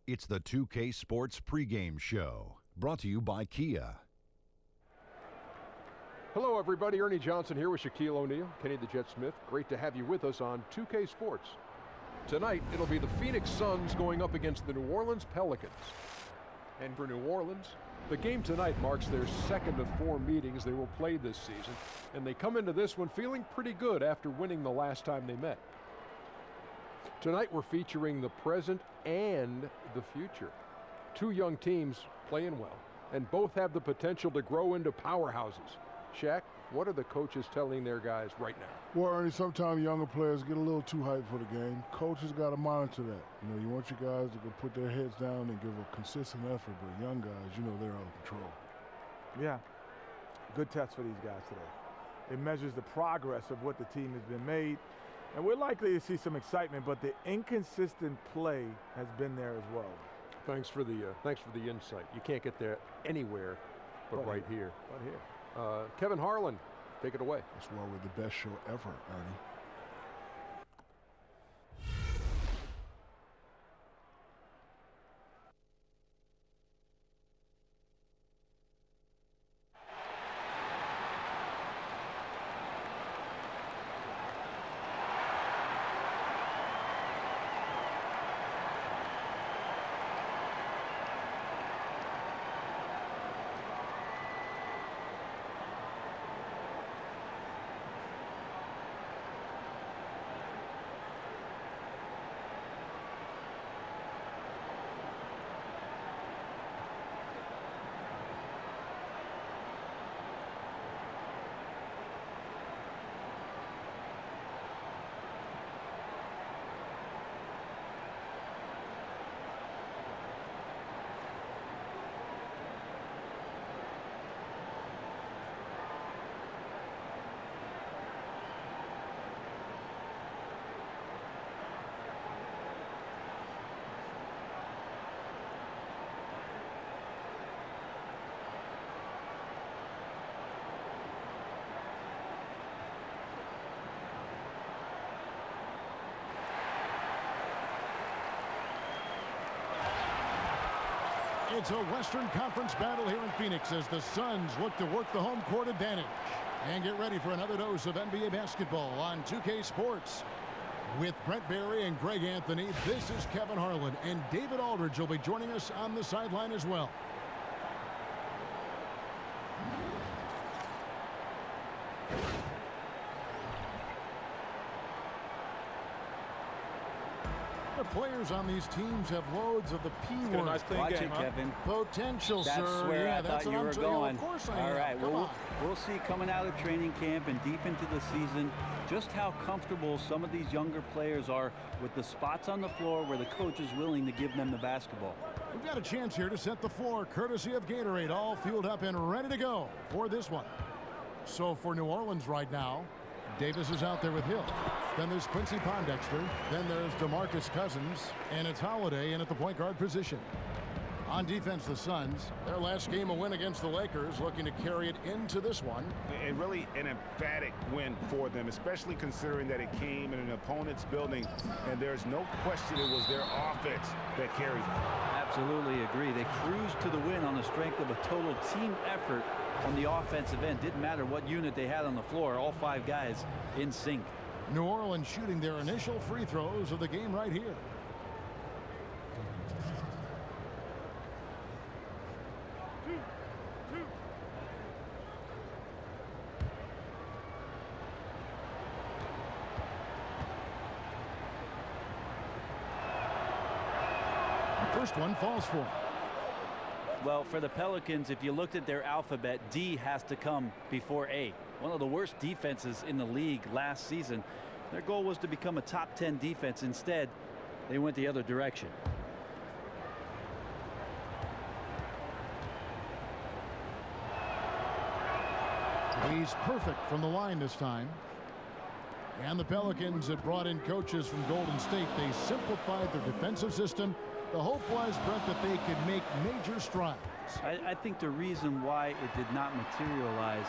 It's the 2K Sports pregame show, brought to you by Kia. Hello, everybody. Ernie Johnson here with Shaquille O'Neal, Kenny the Jet Smith. Great to have you with us on 2K Sports. Tonight, it'll be the Phoenix Suns going up against the New Orleans Pelicans. And for New Orleans, the game tonight marks their second of 4 meetings they will play this season, and they come into this one feeling pretty good after winning the last time they met. Tonight, we're featuring the present and the future. 2 young teams playing well, and both have the potential to grow into powerhouses. Shaq, what are the coaches telling their guys right now? Well, Ernie, sometimes younger players get a little too hyped for the game. Coaches got to monitor that. You want your guys to go put their heads down and give a consistent effort, but young guys, they're out of control. Yeah, good test for these guys today. It measures the progress of what the team has been made, and we're likely to see some excitement, but the inconsistent play has been there as well. Thanks for the insight. You can't get there anywhere but right here. Right here. Kevin Harlan, take it away. That's why we're the best show ever, Ernie. It's a Western Conference battle here in Phoenix as the Suns look to work the home court advantage and get ready for another dose of NBA basketball on 2K Sports. With Brent Barry and Greg Anthony, this is Kevin Harlan, and David Aldridge will be joining us on the sideline as well. The players on these teams have loads of the P word. Nice clean Watch game, it, Kevin. Potential, That's sir. where Yeah, I that's thought you what were I'm saying. going. Of course I All am. right, Come on. we'll see coming out of training camp and deep into the season just how comfortable some of these younger players are with the spots on the floor where the coach is willing to give them the basketball. We've got a chance here to set the floor, courtesy of Gatorade, all fueled up and ready to go for this one. So for New Orleans right now, Davis is out there with Hill. Then there's Quincy Pondexter. Then there's DeMarcus Cousins. And it's Holiday in at the point guard position. On defense, the Suns, their last game a win against the Lakers, looking to carry it into this one. And really an emphatic win for them, especially considering that it came in an opponent's building, and there's no question it was their offense that carried them. Absolutely agree. They cruised to the win on the strength of a total team effort on the offensive end. Didn't matter what unit they had on the floor. All 5 guys in sync. New Orleans shooting their initial free throws of the game right here. First one falls for him. Well, for the Pelicans, if you looked at their alphabet, D has to come before A. One of the worst defenses in the league last season. Their goal was to become a top 10 defense. Instead, they went the other direction. He's perfect from the line this time. And the Pelicans have brought in coaches from Golden State. They simplified their defensive system. The hope was, Brent, that they could make major strides. I think the reason why it did not materialize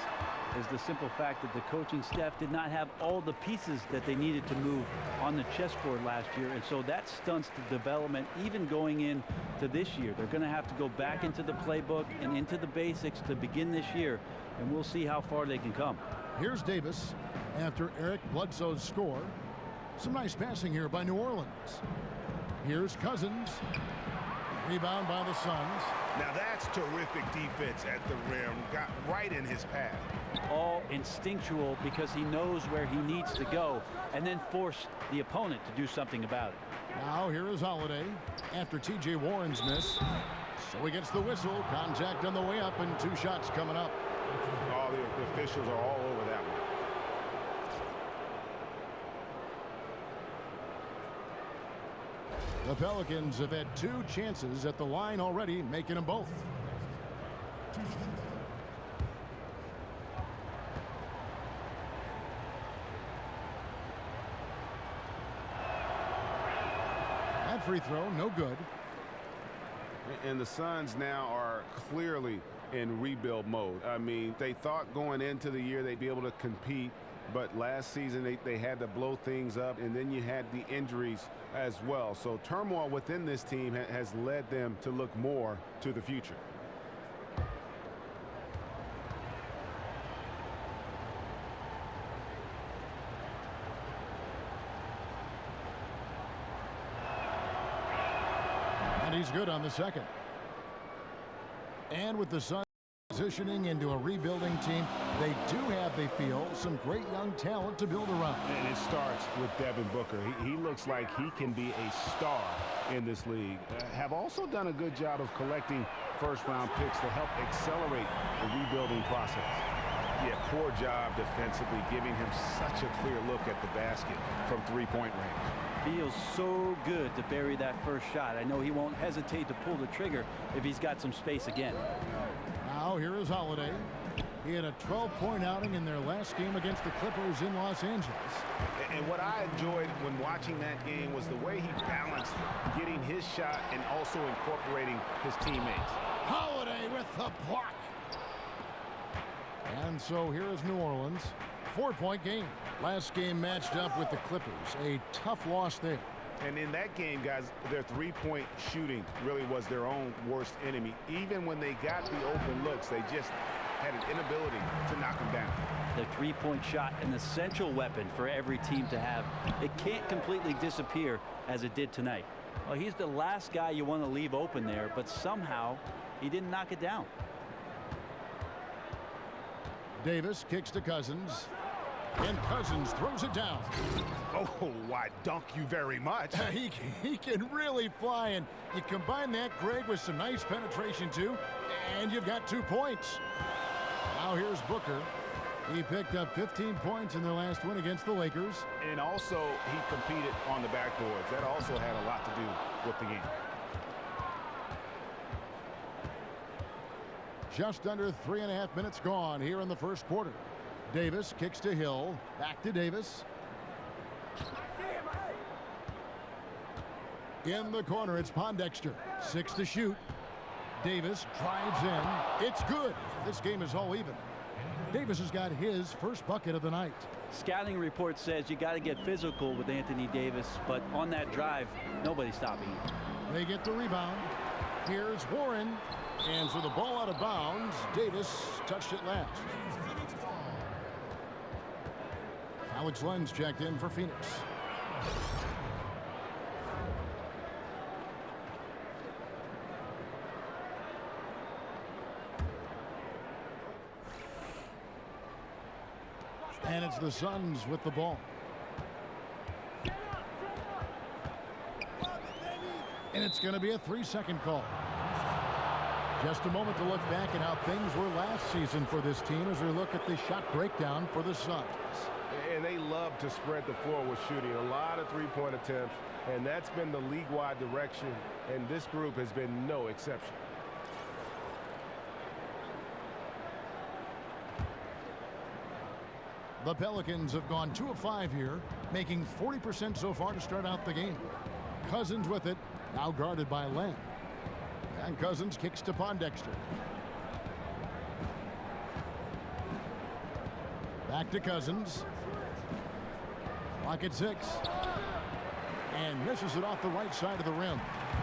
is the simple fact that the coaching staff did not have all the pieces that they needed to move on the chessboard last year, and so that stunts the development even going into this year. They're going to have to go back into the playbook and into the basics to begin this year, and we'll see how far they can come. Here's Davis after Eric Bledsoe's score. Some nice passing here by New Orleans. Here's Cousins. Rebound by the Suns. Now that's terrific defense at the rim. Got right in his path. All instinctual because he knows where he needs to go and then force the opponent to do something about it. Now here is Holiday after T.J. Warren's miss. So he gets the whistle. Contact on the way up and 2 shots coming up. All the officials are all over that one. The Pelicans have had 2 chances at the line already, making them both. That free throw, no good. And the Suns now are clearly in rebuild mode. I mean, they thought going into the year they'd be able to compete, but last season they had to blow things up, and then you had the injuries as well. So turmoil within this team has led them to look more to the future. And he's good on the second. And with the Suns positioning into a rebuilding team, they do have, they feel, some great young talent to build around. And it starts with Devin Booker. He looks like he can be a star in this league. Have also done a good job of collecting first-round picks to help accelerate the rebuilding process. Yeah, poor job defensively, giving him such a clear look at the basket from three-point range. Feels so good to bury that first shot. I know he won't hesitate to pull the trigger if he's got some space again. Now here is Holiday. He had a 12-point outing in their last game against the Clippers in Los Angeles. And what I enjoyed when watching that game was the way he balanced getting his shot and also incorporating his teammates. Holiday with the block. And so here is New Orleans. 4-point game. Last game matched up with the Clippers. A tough loss there. And in that game, guys, their three-point shooting really was their own worst enemy. Even when they got the open looks, they just had an inability to knock them down. The three-point shot, an essential weapon for every team to have. It can't completely disappear as it did tonight. Well, he's the last guy you want to leave open there, but somehow he didn't knock it down. Davis kicks to Cousins. And Cousins throws it down. Oh, why, dunk you very much. He can really fly, and you combine that, Greg, with some nice penetration, too, and you've got 2 points. Now here's Booker. He picked up 15 points in their last win against the Lakers. And also, he competed on the backboards. That also had a lot to do with the game. Just under 3.5 minutes gone here in the first quarter. Davis kicks to Hill. Back to Davis. In the corner, it's Pondexter. 6 to shoot. Davis drives in. It's good. This game is all even. Davis has got his first bucket of the night. Scouting report says you got to get physical with Anthony Davis, but on that drive, nobody's stopping him. They get the rebound. Here's Warren. And so the ball out of bounds. Davis touched it last. Alex Lenz checked in for Phoenix. And it's the Suns with the ball. And it's going to be a 3-second call. Just a moment to look back at how things were last season for this team as we look at the shot breakdown for the Suns. And they love to spread the floor with shooting. A lot of three-point attempts, and that's been the league-wide direction, and this group has been no exception. The Pelicans have gone 2 of 5 here, making 40% so far to start out the game. Cousins with it, now guarded by Len. And Cousins kicks to Pondexter. Back to Cousins. Clock at 6. And misses it off the right side of the rim.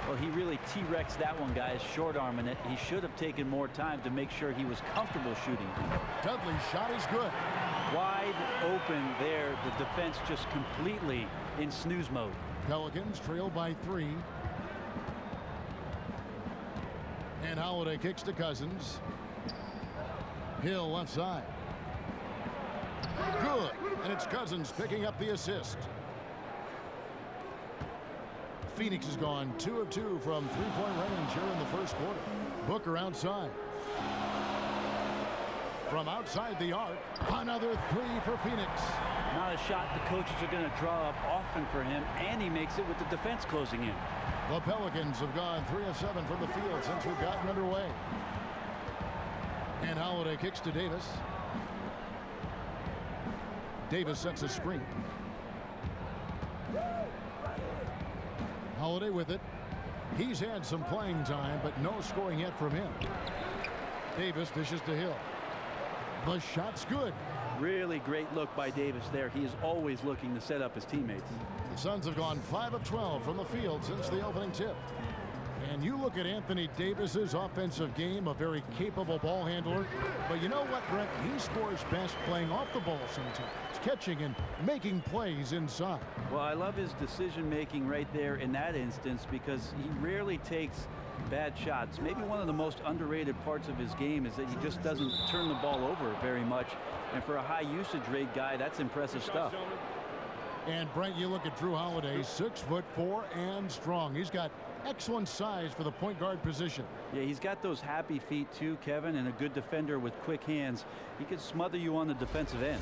Well, he really T-Rex that one, guys, short-arming it. He should have taken more time to make sure he was comfortable shooting. Dudley's shot is good. Wide open there. The defense just completely in snooze mode. Pelicans trail by 3. And Holiday kicks to Cousins. Hill left side. Good. And it's Cousins picking up the assist. Phoenix has gone 2 of 2 from three-point range here in the first quarter. Booker outside. From outside the arc, another 3 for Phoenix. Not a shot the coaches are going to draw up often for him, and he makes it with the defense closing in. The Pelicans have gone 3 of 7 from the field since we've gotten underway. And Holiday kicks to Davis. Davis sets a screen. Holiday with it. He's had some playing time, but no scoring yet from him. Davis dishes to Hill. The shot's good. Really great look by Davis there. He is always looking to set up his teammates. The Suns have gone 5 of 12 from the field since the opening tip. And you look at Anthony Davis's offensive game, a very capable ball handler. But you know what, Brent? He scores best playing off the ball sometimes, catching and making plays inside. Well, I love his decision-making right there in that instance because he rarely takes bad shots. Maybe one of the most underrated parts of his game is that he just doesn't turn the ball over very much. And for a high usage rate guy, that's impressive stuff. And Brent, you look at Drew Holiday, 6'4" and strong. He's got excellent size for the point guard position. Yeah, he's got those happy feet too, Kevin, and a good defender with quick hands. He could smother you on the defensive end.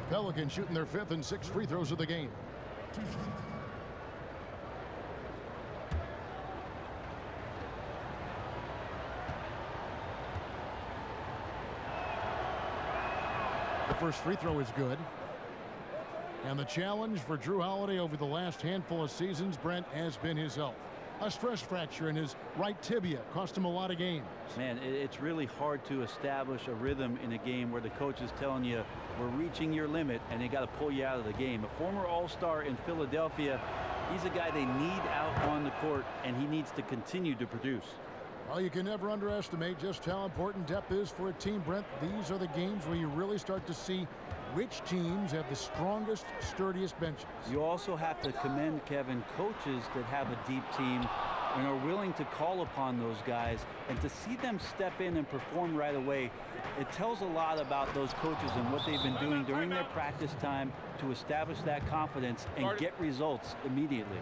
Pelicans shooting their 5th and 6th free throws of the game. The first free throw is good. And the challenge for Drew Holiday over the last handful of seasons, Brent, has been his health. A stress fracture in his right tibia cost him a lot of games. Man, it's really hard to establish a rhythm in a game where the coach is telling you we're reaching your limit and they got to pull you out of the game. A former All-Star in Philadelphia, he's a guy they need out on the court, and he needs to continue to produce. Well, you can never underestimate just how important depth is for a team, Brent. These are the games where you really start to see which teams have the strongest, sturdiest benches. You also have to commend, Kevin, coaches that have a deep team and are willing to call upon those guys, and to see them step in and perform right away, it tells a lot about those coaches and what they've been doing during their practice time to establish that confidence and get results immediately.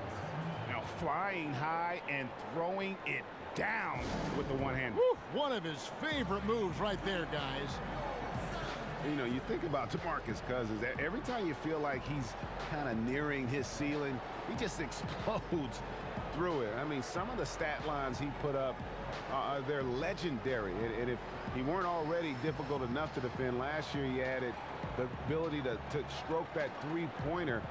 Now flying high and throwing it down with the one hand. One of his favorite moves right there, guys. You know, you think about DeMarcus Cousins. Every time you feel like he's kind of nearing his ceiling, he just explodes through it. I mean, some of the stat lines he put up, they're legendary. And if he weren't already difficult enough to defend last year, he added the ability to stroke that three-pointer.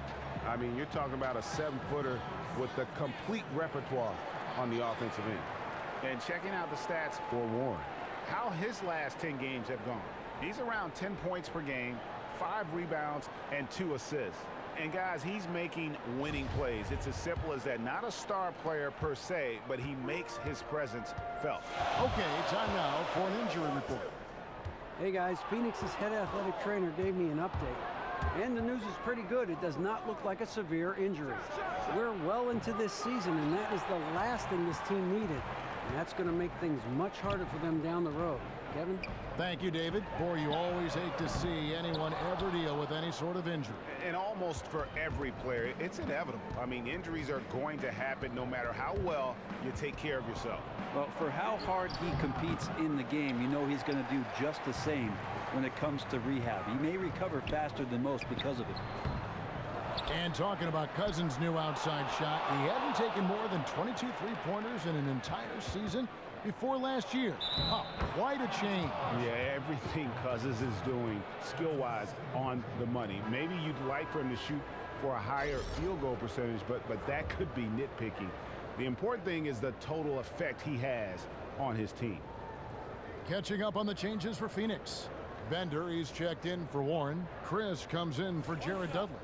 I mean, you're talking about a 7-footer with the complete repertoire on the offensive end. And checking out the stats for Warren, how his last 10 games have gone. He's around 10 points per game, 5 rebounds, and 2 assists. And guys, he's making winning plays. It's as simple as that. Not a star player per se, but he makes his presence felt. Okay, time now for an injury report. Hey guys, Phoenix's head athletic trainer gave me an update. And the news is pretty good. It does not look like a severe injury. We're well into this season, and that is the last thing this team needed. And that's going to make things much harder for them down the road. Kevin? Thank you, David. Boy, you always hate to see anyone ever deal with any sort of injury. And almost for every player, it's inevitable. I mean, injuries are going to happen no matter how well you take care of yourself. Well, for how hard he competes in the game, you know he's going to do just the same when it comes to rehab. He may recover faster than most because of it. And talking about Cousins' new outside shot, he hadn't taken more than 22 three-pointers in an entire season before last year. Oh, quite a change. Yeah, everything Cousins is doing skill-wise on the money. Maybe you'd like for him to shoot for a higher field goal percentage, but that could be nitpicking. The important thing is the total effect he has on his team. Catching up on the changes for Phoenix. Bender, he's checked in for Warren. Chris comes in for Jared Dudley.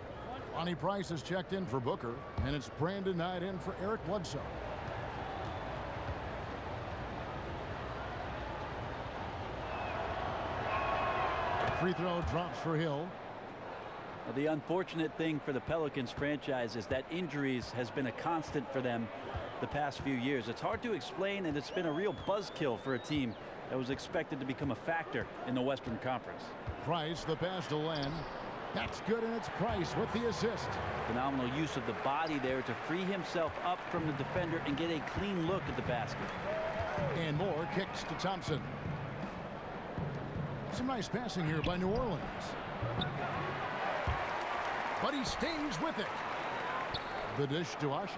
Lonnie Price is checked in for Booker. And it's Brandon Knight in for Eric Bledsoe. Free throw drops for Hill. Well, the unfortunate thing for the Pelicans franchise is that injuries has been a constant for them the past few years. It's hard to explain, and it's been a real buzzkill for a team that was expected to become a factor in the Western Conference. Price, the pass to Len. That's good, and it's Price with the assist. Phenomenal use of the body there to free himself up from the defender and get a clean look at the basket. And Moore kicks to Thompson. Some nice passing here by New Orleans. But he stays with it. The dish to Asha.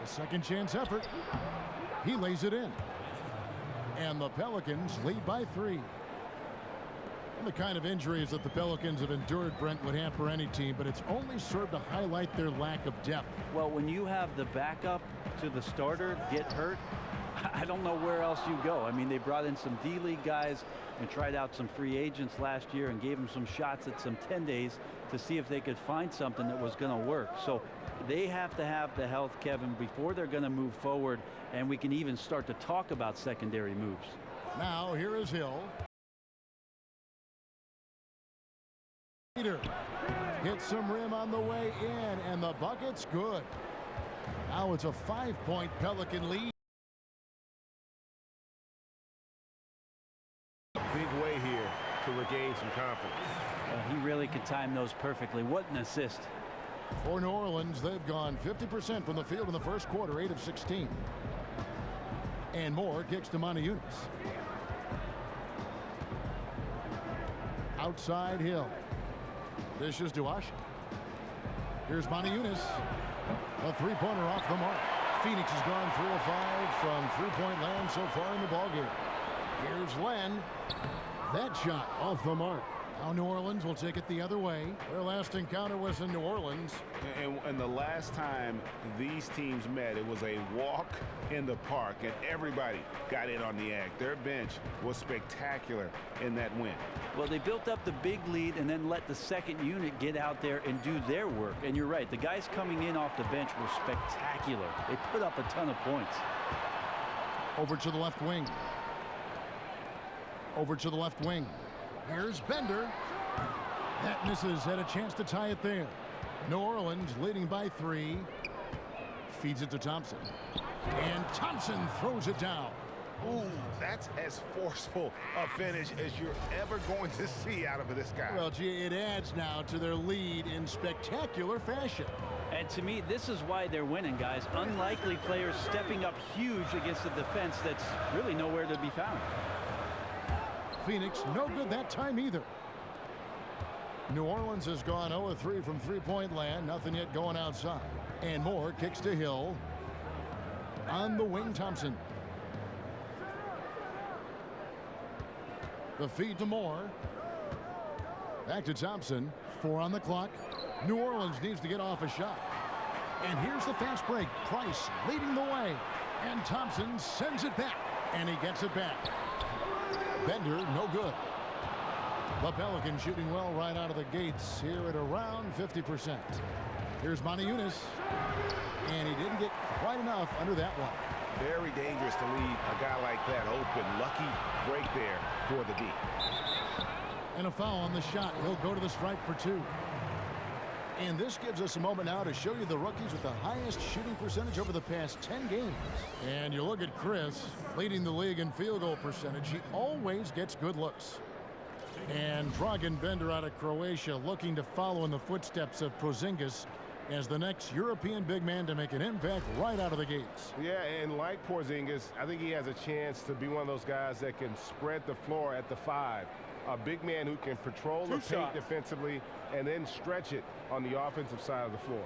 A second chance effort. He lays it in. And the Pelicans lead by 3. And the kind of injuries that the Pelicans have endured, Brent, would hamper any team, but it's only served to highlight their lack of depth. Well, when you have the backup to the starter get hurt, I don't know where else you go. I mean, they brought in some D-League guys and tried out some free agents last year and gave them some shots at some 10 days to see if they could find something that was going to work. So they have to have the health, Kevin, before they're going to move forward, and we can even start to talk about secondary moves. Now, here is Hill. Peter hits some rim on the way in, and the bucket's good. Now it's a 5-point Pelican lead. Big way here to regain some confidence. He really could time those perfectly. What an assist. For New Orleans, they've gone 50% from the field in the first quarter, 8 of 16. And Moore kicks to Monty Eunice. Outside Hill. Dishes to Asha. Here's Monty Eunice. A three-pointer off the mark. Phoenix has gone 3 of 5 from three-point land so far in the ballgame. Here's Len. That shot off the mark. Now New Orleans will take it the other way. Their last encounter was in New Orleans. And the last time these teams met, it was a walk in the park, and everybody got in on the act. Their bench was spectacular in that win. Well, they built up the big lead and then let the second unit get out there and do their work. And you're right, the guys coming in off the bench were spectacular. They put up a ton of points. Over to the left wing. Over to the left wing. Here's Bender. That misses. Had a chance to tie it there. New Orleans leading by 3. Feeds it to Thompson. And Thompson throws it down. Ooh, that's as forceful a finish as you're ever going to see out of this guy. Well, gee, it adds now to their lead in spectacular fashion. And to me, this is why they're winning, guys. Unlikely players stepping up huge against a defense that's really nowhere to be found. Phoenix no good that time either. New Orleans has gone 0 of 3 from three-point land. Nothing yet going outside. And Moore kicks to Hill. On the wing, Thompson. The feed to Moore. Back to Thompson. 4 on the clock. New Orleans needs to get off a shot. And here's the fast break. Price leading the way. And Thompson sends it back. And he gets it back. Bender, no good. The Pelicans shooting well right out of the gates here at around 50%. Here's Monty Eunice. And he didn't get quite enough under that one. Very dangerous to leave a guy like that open. Lucky break there for the D. And a foul on the shot. He'll go to the stripe for 2. And this gives us a moment now to show you the rookies with the highest shooting percentage over the past 10 games. And you look at Chris, leading the league in field goal percentage. He always gets good looks. And Dragan Bender out of Croatia looking to follow in the footsteps of Porzingis as the next European big man to make an impact right out of the gates. Yeah, and like Porzingis, I think he has a chance to be one of those guys that can spread the floor at the 5. A big man who can patrol the paint defensively and then stretch it on the offensive side of the floor.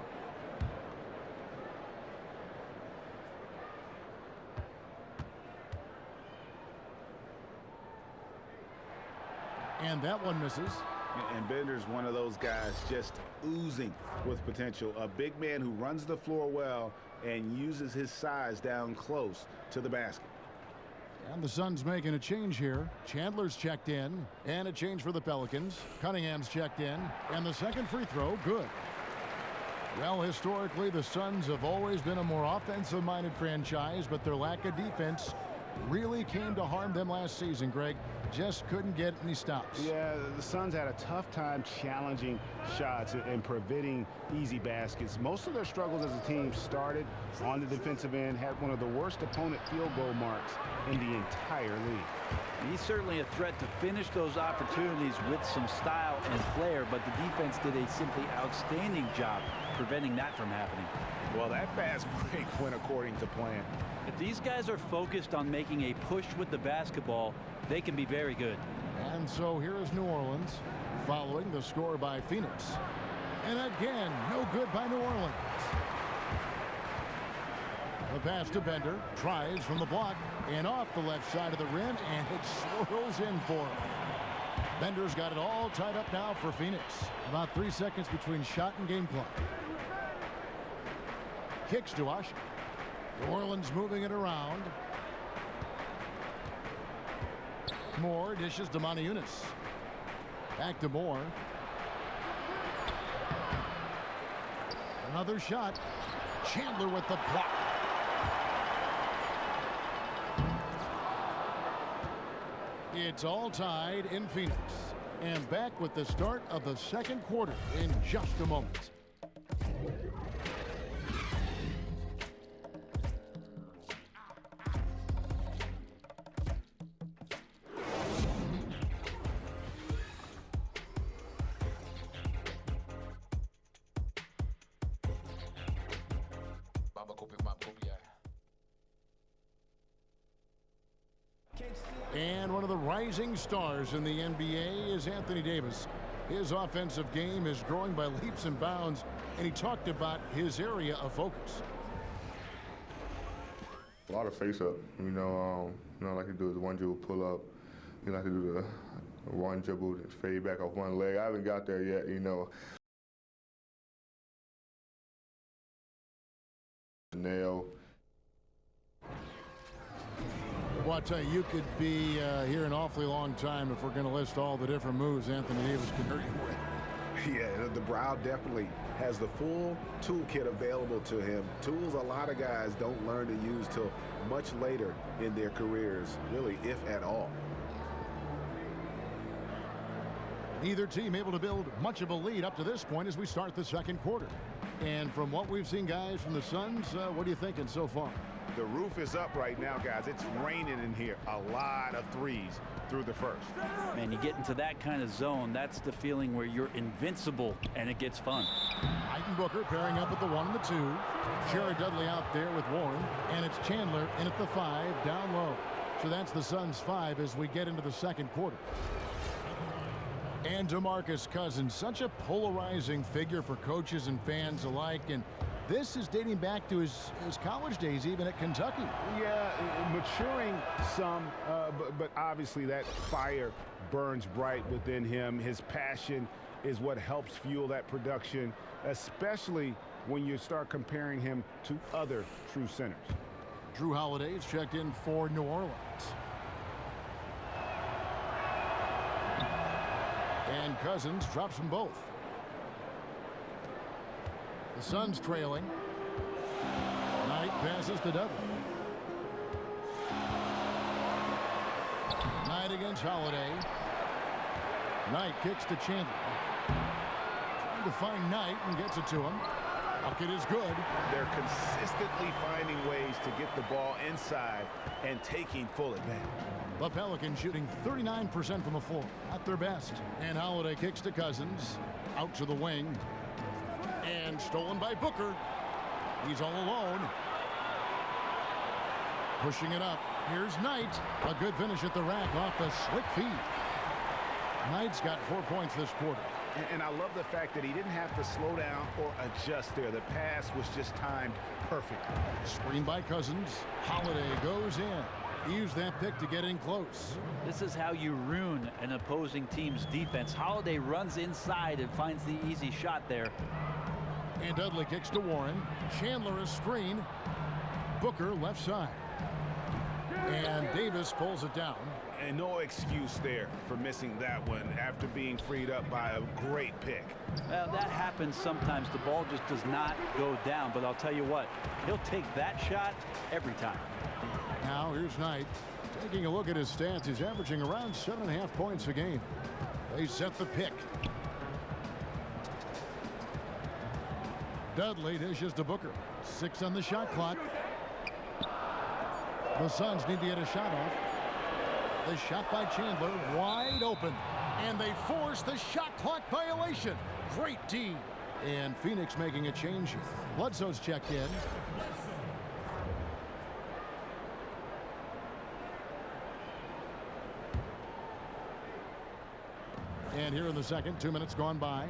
And that one misses. And Bender's one of those guys just oozing with potential. A big man who runs the floor well and uses his size down close to the basket. And the Suns making a change here. Chandler's checked in, and a change for the Pelicans. Cunningham's checked in, and the second free throw, good. Well, historically, the Suns have always been a more offensive-minded franchise, but their lack of defense really came to harm them last season, Greg. Just couldn't get any stops. Yeah, the Suns had a tough time challenging shots and preventing easy baskets. Most of their struggles as a team started on the defensive end, had one of the worst opponent field goal marks in the entire league. He's certainly a threat to finish those opportunities with some style and flair, but the defense did a simply outstanding job preventing that from happening. Well, that fast break went according to plan. If these guys are focused on making a push with the basketball, they can be very good. And so here is New Orleans following the score by Phoenix. And again, no good by New Orleans. The pass to Bender, tries from the block and off the left side of the rim, and it swirls in for him. Bender's got it all tied up now for Phoenix. About 3 seconds between shot and game clock. Kicks to Washington. New Orleans moving it around. Moore dishes to Moniunas. Back to Moore. Another shot. Chandler with the block. It's all tied in Phoenix. And back with the start of the second quarter in just a moment. And one of the rising stars in the NBA is Anthony Davis. His offensive game is growing by leaps and bounds, and he talked about his area of focus. A lot of face-up, like to do the one dribble pull-up. You like to do the one dribble, fade back off one leg. I haven't got there yet, Nail. Well, I tell you, you could be here an awfully long time if we're going to list all the different moves Anthony Davis can hurt you with. Yeah, the Brow definitely has the full toolkit available to him. Tools a lot of guys don't learn to use till much later in their careers, really, if at all. Neither team able to build much of a lead up to this point as we start the second quarter. And from what we've seen, guys, from the Suns, what are you thinking so far? The roof is up right now, guys. It's raining in here. A lot of threes through the first. Man, you get into that kind of zone, that's the feeling where you're invincible and it gets fun. Booker pairing up with the 1 and the 2. Jared Dudley out there with Warren, and it's Chandler in at the 5 down low. So that's the Suns 5 as we get into the second quarter. And DeMarcus Cousins, such a polarizing figure for coaches and fans alike, and this is dating back to his college days, even at Kentucky. Yeah, maturing some, but obviously that fire burns bright within him. His passion is what helps fuel that production, especially when you start comparing him to other true centers. Drew Holiday's checked in for New Orleans. And Cousins drops them both. The Suns trailing. Knight passes to Dudley. Knight against Holiday. Knight kicks to Chandler. Trying to find Knight and gets it to him. Bucket is good. They're consistently finding ways to get the ball inside and taking full advantage. The Pelicans shooting 39% from the floor at their best. And Holiday kicks to Cousins. Out to the wing. And stolen by Booker. He's all alone. Pushing it up. Here's Knight. A good finish at the rack off the slick feed. Knight's got 4 points this quarter. And I love the fact that he didn't have to slow down or adjust there. The pass was just timed perfectly. Screen by Cousins. Holiday goes in. Use that pick to get in close. This is how you ruin an opposing team's defense. Holiday runs inside and finds the easy shot there. And Dudley kicks to Warren. Chandler a screen. Booker left side. And Davis pulls it down. And no excuse there for missing that one after being freed up by a great pick. Well, that happens sometimes. The ball just does not go down. But I'll tell you what, he'll take that shot every time. Now here's Knight. Taking a look at his stats, he's averaging around 7.5 points a game. They set the pick. Dudley dishes to Booker. 6 on the shot clock. The Suns need to get a shot off. The shot by Chandler, wide open. And they force the shot clock violation. Great D. And Phoenix making a change here. Bledsoe's checked in. And here in the second, 2 minutes gone by.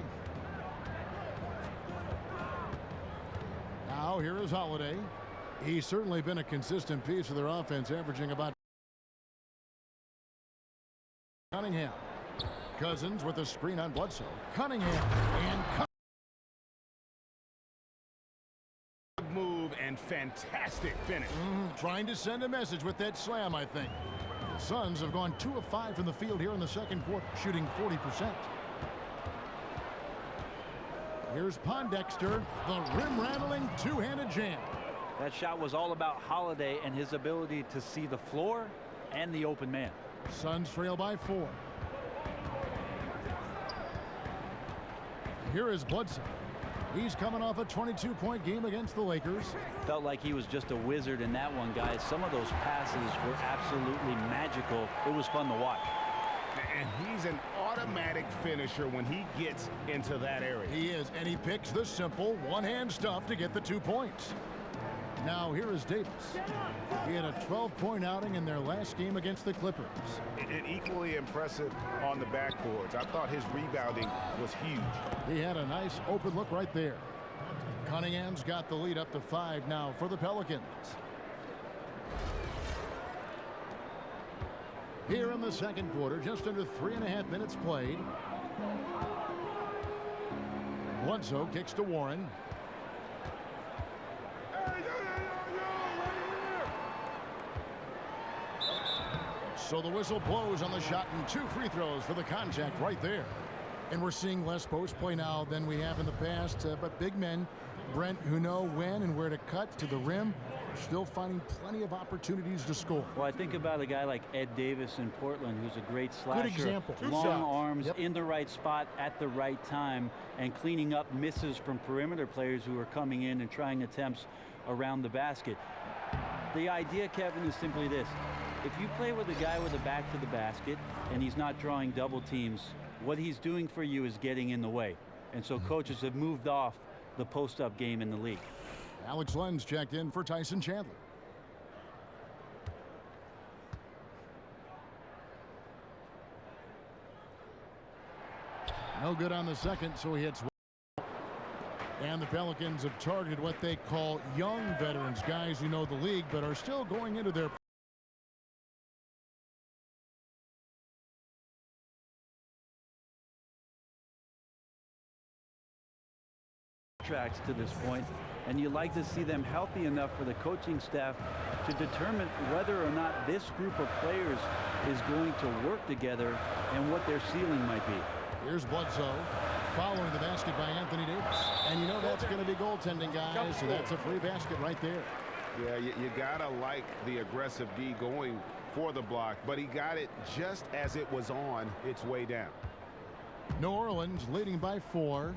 Now here is Holiday. He's certainly been a consistent piece of their offense, averaging about Cunningham. Cousins with a screen on Bledsoe. Cunningham and Move and fantastic finish. Trying to send a message with that slam, I think. The Suns have gone 2 of 5 from the field here in the second quarter, shooting 40%. Here's Pondexter, the rim-rattling two-handed jam. That shot was all about Holiday and his ability to see the floor and the open man. Suns trail by 4. Here is Bledsoe. He's coming off a 22-point game against the Lakers. Felt like he was just a wizard in that one, guys. Some of those passes were absolutely magical. It was fun to watch. And he's an automatic finisher when he gets into that area. He is, and he picks the simple one-hand stuff to get the 2 points. Now here is Davis. He had a 12-point outing in their last game against the Clippers. And equally impressive on the backboards. I thought his rebounding was huge. He had a nice open look right there. Cunningham's got the lead up to 5 now for the Pelicans. Here in the second quarter, just under 3.5 minutes played. Bledsoe kicks to Warren. So the whistle blows on the shot, and 2 free throws for the contact right there. And we're seeing less post play now than we have in the past, but big men, Brent, who know when and where to cut to the rim, are still finding plenty of opportunities to score. Well, I think about a guy like Ed Davis in Portland, who's a great slasher. Good example. Long arms, in the right spot at the right time, and cleaning up misses from perimeter players who are coming in and trying attempts around the basket. The idea, Kevin, is simply this. If you play with a guy with a back to the basket and he's not drawing double teams, what he's doing for you is getting in the way. And so coaches have moved off the post-up game in the league. Alex Len's checked in for Tyson Chandler. No good on the second, so he hits. And the Pelicans have targeted what they call young veterans, guys who know the league but are still going into their contracts to this point, and you like to see them healthy enough for the coaching staff to determine whether or not this group of players is going to work together and what their ceiling might be. Here's Bledsoe following the basket by Anthony Davis. And you know that's going to be goaltending, guys, so that's a free basket right there. Yeah, you gotta like the aggressive D going for the block, but he got it just as it was on its way down. New Orleans leading by 4.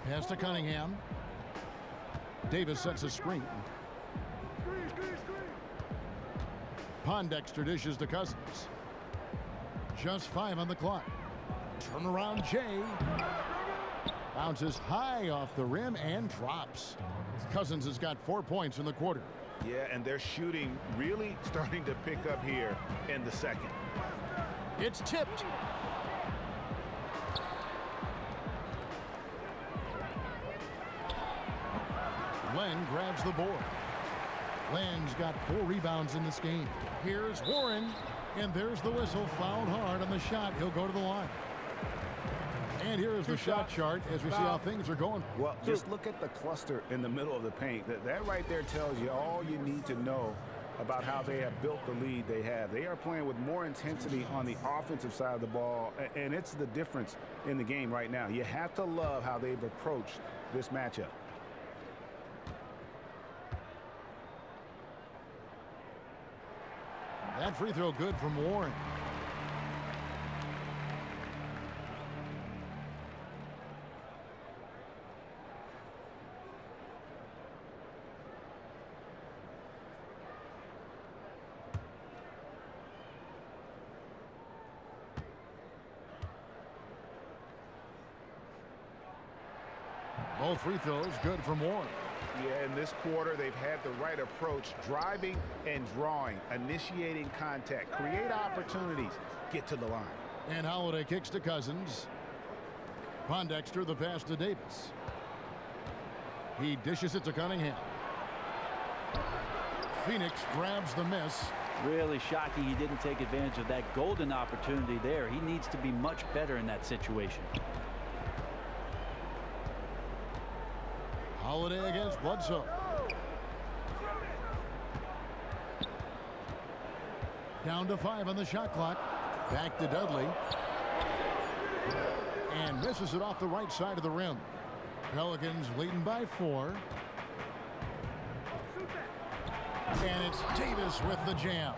Pass to Cunningham. Davis sets a screen. Pondexter dishes to Cousins. Just 5 on the clock. Turnaround Jay. Bounces high off the rim and drops. Cousins has got 4 points in the quarter. Yeah, and their shooting really starting to pick up here in the second. It's tipped. Len grabs the board. Len's got 4 rebounds in this game. Here's Warren, and there's the whistle. Fouled hard on the shot. He'll go to the line. And here is the shot chart as we see how things are going. Well, just look at the cluster in the middle of the paint. That right there tells you all you need to know about how they have built the lead they have. They are playing with more intensity on the offensive side of the ball, and it's the difference in the game right now. You have to love how they've approached this matchup. That free throw good from Warren. Both free throws good from Warren. Yeah, in this quarter, they've had the right approach, driving and drawing, initiating contact, create opportunities, get to the line. And Holiday kicks to Cousins. Pondexter the pass to Davis. He dishes it to Cunningham. Phoenix grabs the miss. Really shocking he didn't take advantage of that golden opportunity there. He needs to be much better in that situation. Holiday against Bledsoe. Down to 5 on the shot clock. Back to Dudley. And misses it off the right side of the rim. Pelicans leading by 4. And it's Davis with the jam.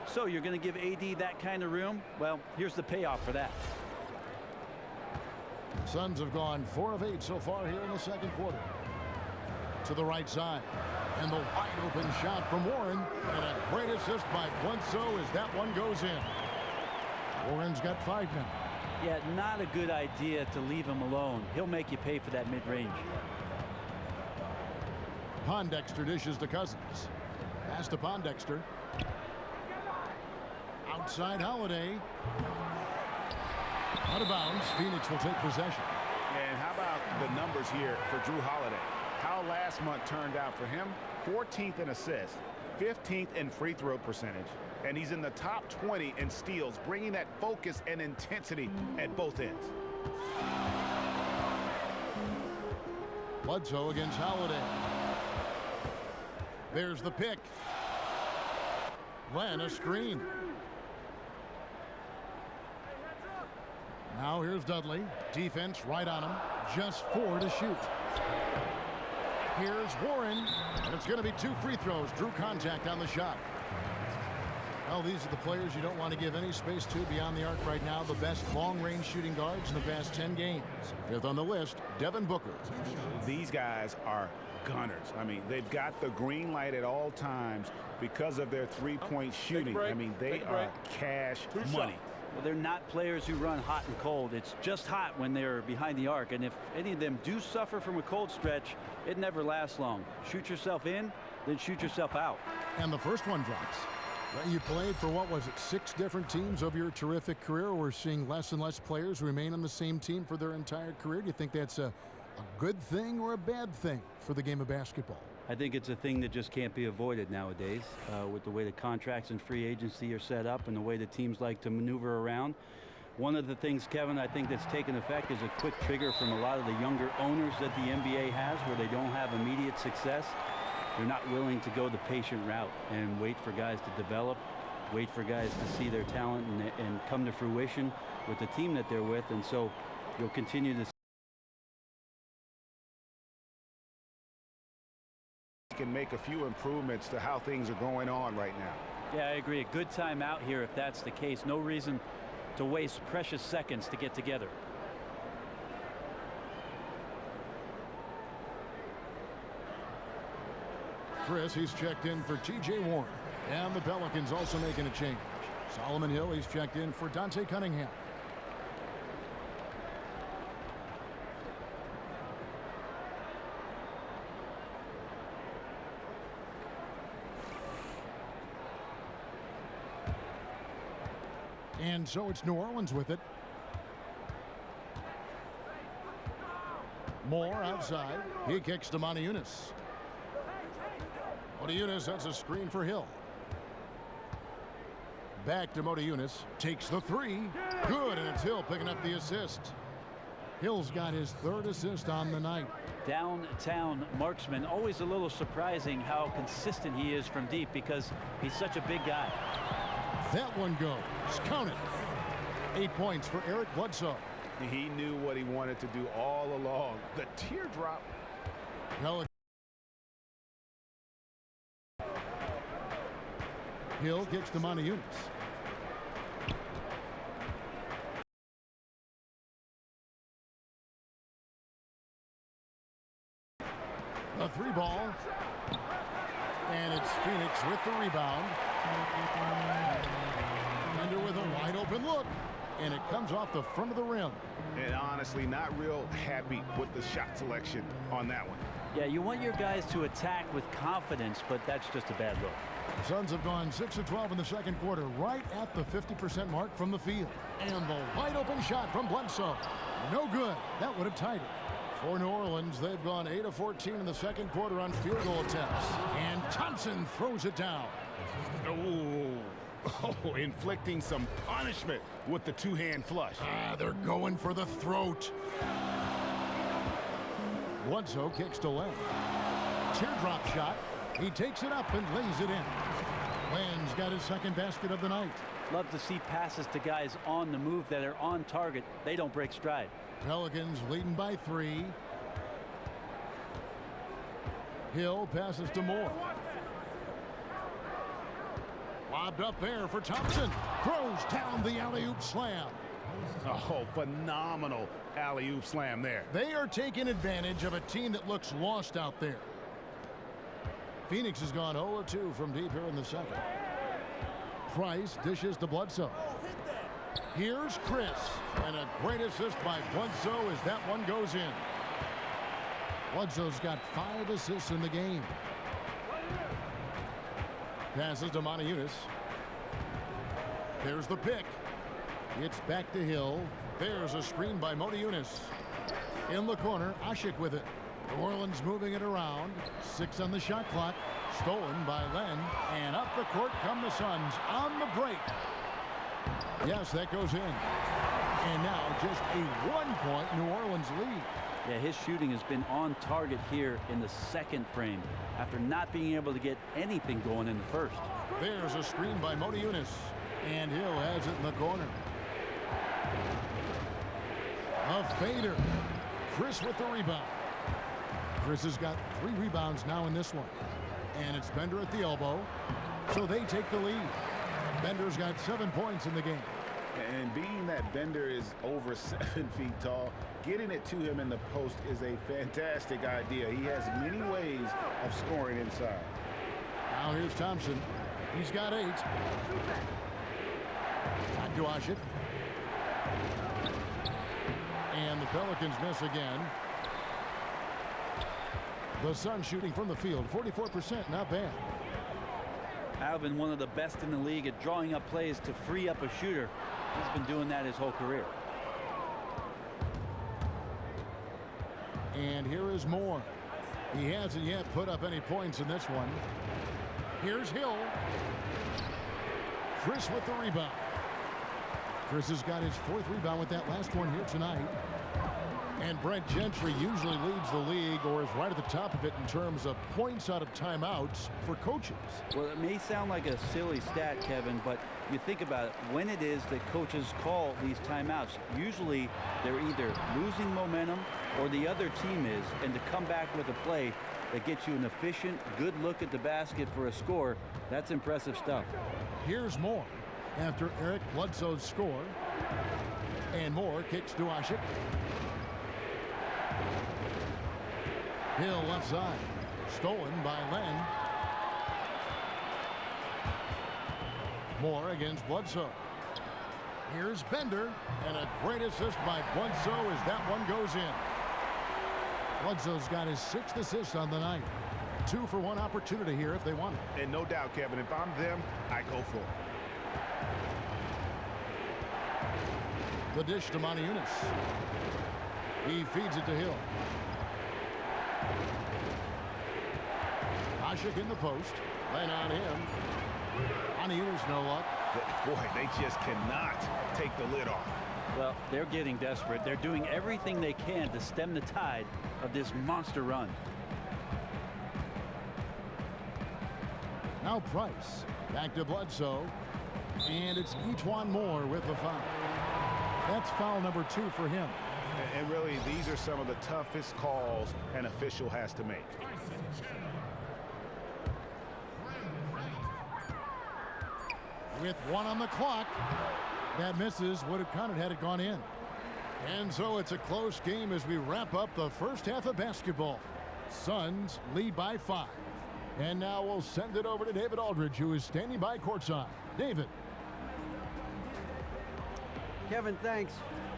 So you're going to give AD that kind of room? Well, here's the payoff for that. Suns have gone 4 of 8 so far here in the second quarter. To the right side. And the wide open shot from Warren. And a great assist by Bledsoe as that one goes in. Warren's got 5 now. Yeah, not a good idea to leave him alone. He'll make you pay for that mid-range. Pondexter dishes to Cousins. Pass to Pondexter. Outside Holiday. Out of bounds. Phoenix will take possession. And how about the numbers here for Drew Holiday? How last month turned out for him? 14th in assists, 15th in free throw percentage, and he's in the top 20 in steals, bringing that focus and intensity at both ends. Bledsoe against Holiday. There's the pick. Len a screen. Now here's Dudley. Defense right on him. Just 4 to shoot. Here's Warren. And it's going to be 2 free throws. Drew contact on the shot. Well, these are the players you don't want to give any space to beyond the arc right now. The best long-range shooting guards in the past 10 games. 5th on the list, Devin Booker. These guys are gunners. I mean, they've got the green light at all times because of their three-point shooting. I mean, they are cash money. Well, they're not players who run hot and cold. It's just hot when they're behind the arc. And if any of them do suffer from a cold stretch, it never lasts long. Shoot yourself in, then shoot yourself out. And the first one drops. You played for, what was it, 6 different teams over your terrific career. We're seeing less and less players remain on the same team for their entire career. Do you think that's a good thing or a bad thing for the game of basketball? I think it's a thing that just can't be avoided nowadays with the way the contracts and free agency are set up and the way the teams like to maneuver around. One of the things, Kevin, I think that's taken effect is a quick trigger from a lot of the younger owners that the NBA has where they don't have immediate success. They're not willing to go the patient route and wait for guys to develop, wait for guys to see their talent and come to fruition with the team that they're with. And so you'll continue to can make a few improvements to how things are going on right now. Yeah, I agree. A good time out here if that's the case. No reason to waste precious seconds to get together. Chris, he's checked in for T.J. Warren. And the Pelicans also making a change. Solomon Hill, he's checked in for Dante Cunningham. And so it's New Orleans with it. Moore outside. He kicks to Motiejunas. Motiejunas, that's a screen for Hill. Back to Motiejunas. Takes the 3. Good, and it's Hill picking up the assist. Hill's got his 3rd assist on the night. Downtown marksman, always a little surprising how consistent he is from deep because he's such a big guy. That one goes. Count it. 8 points for Eric Bledsoe. He knew what he wanted to do all along. The teardrop. Hill gets to Monty Eunice. A 3-ball. And it's Phoenix with the rebound. Bender with a wide open look. And it comes off the front of the rim. And honestly, not real happy with the shot selection on that one. Yeah, you want your guys to attack with confidence, but that's just a bad look. The Suns have gone 6 of 12 in the second quarter, right at the 50% mark from the field. And the wide open shot from Bledsoe. No good. That would have tied it. For New Orleans, they've gone 8 of 14 in the second quarter on field goal attempts. And Thompson throws it down. Oh, inflicting some punishment with the 2-hand flush. They're going for the throat. Bledsoe kicks to Len. Teardrop shot. He takes it up and lays it in. Len's got his 2nd basket of the night. Love to see passes to guys on the move that are on target. They don't break stride. Pelicans leading by 3. Hill passes to Moore. Lobbed up there for Thompson. Throws down the alley-oop slam. Oh, phenomenal alley-oop slam there. They are taking advantage of a team that looks lost out there. Phoenix has gone 0-2 from deep here in the second. Price dishes to Bledsoe. Here's Chris. And a great assist by Bledsoe as that one goes in. Bledsoe's got 5 assists in the game. Passes to Monty Eunice. There's the pick. It's back to Hill. There's a screen by Monty Eunice. In the corner, Ashik with it. New Orleans moving it around. 6 on the shot clock. Stolen by Len. And up the court come the Suns on the break. Yes, that goes in. And now just a 1-point New Orleans lead. Yeah, his shooting has been on target here in the second frame after not being able to get anything going in the first. There's a screen by Monty Eunice. And Hill has it in the corner. A fader. Chris with the rebound. Chris has got 3 rebounds now in this one. And it's Bender at the elbow. So they take the lead. Bender's got 7 points in the game. And being that Bender is over 7 feet tall, getting it to him in the post is a fantastic idea. He has many ways of scoring inside. Now here's Thompson. He's got 8. Back to Ashik. And the Pelicans miss again. The Suns shooting from the field, 44%, not bad. Alvin, one of the best in the league at drawing up plays to free up a shooter. He's been doing that his whole career. And here is Moore. He hasn't yet put up any points in this one. Here's Hill. Chris with the rebound. Chris has got his 4th rebound with that last one here tonight. And Brent Gentry usually leads the league or is right at the top of it in terms of points out of timeouts for coaches. Well, it may sound like a silly stat, Kevin, but you think about it. When it is that coaches call these timeouts, usually they're either losing momentum or the other team is, and to come back with a play that gets you an efficient, good look at the basket for a score, that's impressive stuff. Here's Moore after Eric Bledsoe's score. And Moore kicks to Ashik. Hill left side. Stolen by Len. Moore against Bledsoe. Here's Bender. And a great assist by Bledsoe as that one goes in. Bledsoe's got his 6th assist on the night. 2-for-1 opportunity here if they want it. And no doubt, Kevin, if I'm them, I go for it. The dish to Monty Eunice. He feeds it to Hill. Ashik in the post. Len on him. Monty Eunice no luck. Boy, they just cannot take the lid off. Well, they're getting desperate. They're doing everything they can to stem the tide of this monster run. Now Price. Back to Bledsoe. And it's E'Twaun Moore with the foul. That's foul number 2 for him. And really, these are some of the toughest calls an official has to make. With 1 on the clock. That misses. Would have counted had it gone in. And so it's a close game as we wrap up the first half of basketball. Suns lead by 5. And now we'll send it over to David Aldridge, who is standing by courtside. David. Kevin, thanks.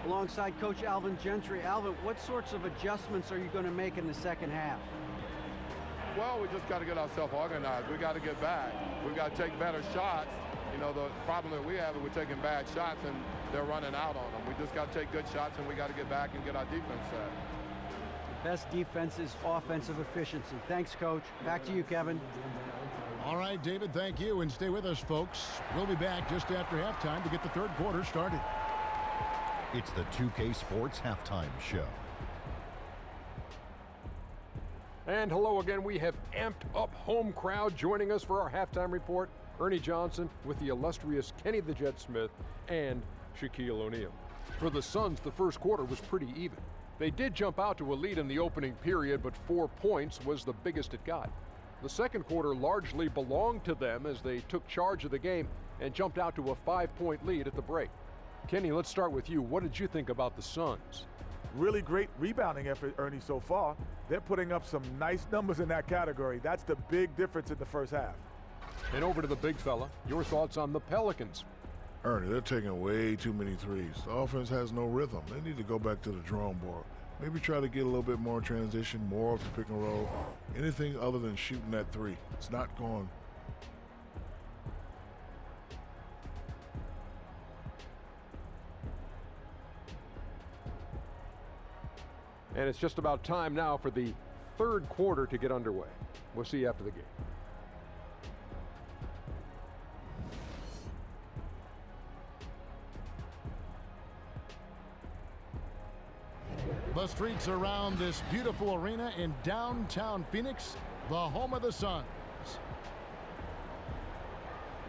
Alongside Coach Alvin Gentry. Alvin, what sorts of adjustments are you going to make in the second half? Well, we just got to get ourselves organized. We got to get back. We got to take better shots. You know, the problem that we have is we're taking bad shots and they're running out on them. We just got to take good shots and we got to get back and get our defense set. The best defense is offensive efficiency. Thanks, Coach. Back to you, Kevin. All right, David, thank you. And stay with us, folks. We'll be back just after halftime to get the third quarter started. It's the 2K Sports Halftime Show. And hello again. We have amped up home crowd joining us for our halftime report. Ernie Johnson with the illustrious Kenny the Jet Smith and Shaquille O'Neal. For the Suns, the first quarter was pretty even. They did jump out to a lead in the opening period, but 4 points was the biggest it got. The second quarter largely belonged to them as they took charge of the game and jumped out to a 5-point lead at the break. Kenny, let's start with you. What did you think about the Suns? Really great rebounding effort, Ernie, so far. They're putting up some nice numbers in that category. That's the big difference in the first half. And over to the big fella. Your thoughts on the Pelicans? Ernie, they're taking way too many threes. The offense has no rhythm. They need to go back to the drawing board. Maybe try to get a little bit more transition, more off the pick and roll. Anything other than shooting that three. It's not going. And it's just about time now for the third quarter to get underway. We'll see you after the game. The streets around this beautiful arena in downtown Phoenix, the home of the Suns.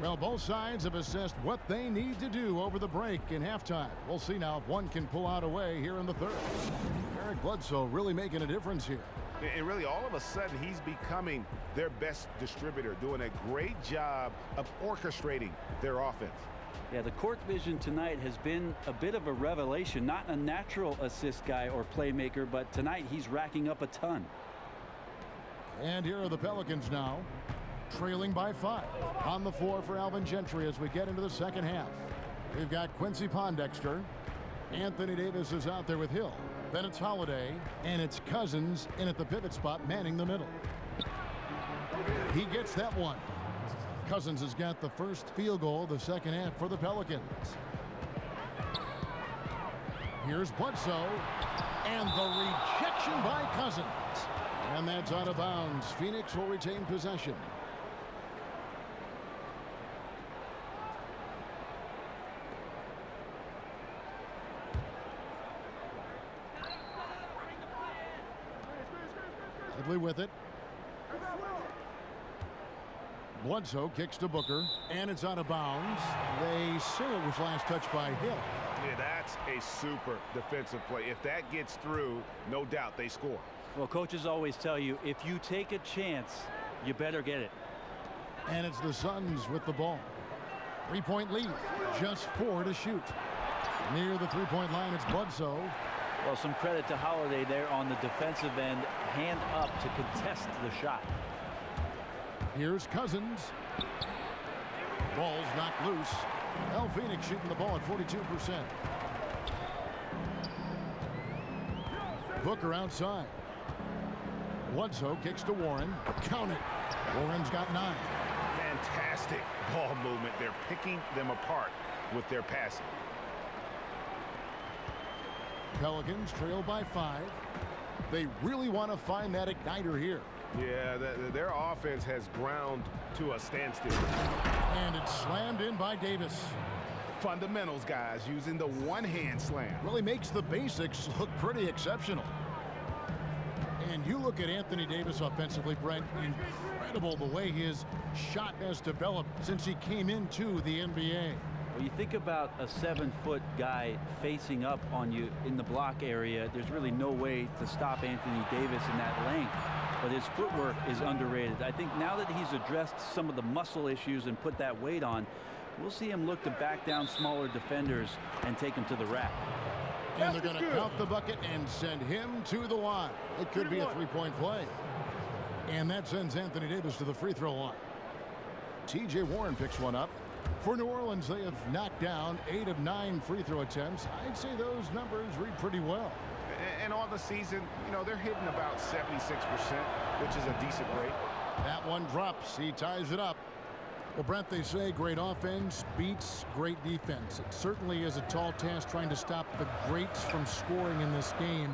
Well, both sides have assessed what they need to do over the break in halftime. We'll see now if one can pull out a way here in the third. Eric Bledsoe really making a difference here. And really, all of a sudden, he's becoming their best distributor, doing a great job of orchestrating their offense. Yeah, the court vision tonight has been a bit of a revelation. Not a natural assist guy or playmaker, but tonight he's racking up a ton. And here are the Pelicans now, trailing by 5. On the floor for Alvin Gentry as we get into the second half. We've got Quincy Pondexter. Anthony Davis is out there with Hill. Then it's Holiday, and it's Cousins in at the pivot spot, manning the middle. He gets that one. Cousins has got the first field goal of the second half for the Pelicans. Here's Bledsoe, and the rejection by Cousins. And that's out of bounds. Phoenix will retain possession. Lively with it. Bledsoe kicks to Booker, and it's out of bounds. They say it was last touched by Hill. Yeah, that's a super defensive play. If that gets through, no doubt they score. Well, coaches always tell you, if you take a chance, you better get it. And it's the Suns with the ball. 3-point lead, just 4 to shoot. Near the 3-point line, it's Bledsoe. Well, some credit to Holiday there on the defensive end, hand up to contest the shot. Here's Cousins. Ball's knocked loose. El Phoenix shooting the ball at 42%. Booker outside. Bledsoe kicks to Warren. Count it. Warren's got 9. Fantastic ball movement. They're picking them apart with their passing. Pelicans trail by 5. They really want to find that igniter here. Yeah, their offense has ground to a standstill. And it's slammed in by Davis. Fundamentals, guys, using the one-hand slam. Really makes the basics look pretty exceptional. And you look at Anthony Davis offensively, Brent, incredible the way his shot has developed since he came into the NBA. Well, you think about a 7-foot guy facing up on you in the block area, there's really no way to stop Anthony Davis in that length. But his footwork is underrated. I think now that he's addressed some of the muscle issues and put that weight on, we'll see him look to back down smaller defenders and take him to the rack. And they're going to count the bucket and send him to the line. It could be a three-point play. And that sends Anthony Davis to the free throw line. T.J. Warren picks one up. For New Orleans, they have knocked down 8 of 9 free throw attempts. I'd say those numbers read pretty well. And on the season, you know, they're hitting about 76%, which is a decent rate. That one drops. He ties it up. Well, Brent, they say great offense beats great defense. It certainly is a tall task trying to stop the greats from scoring in this game.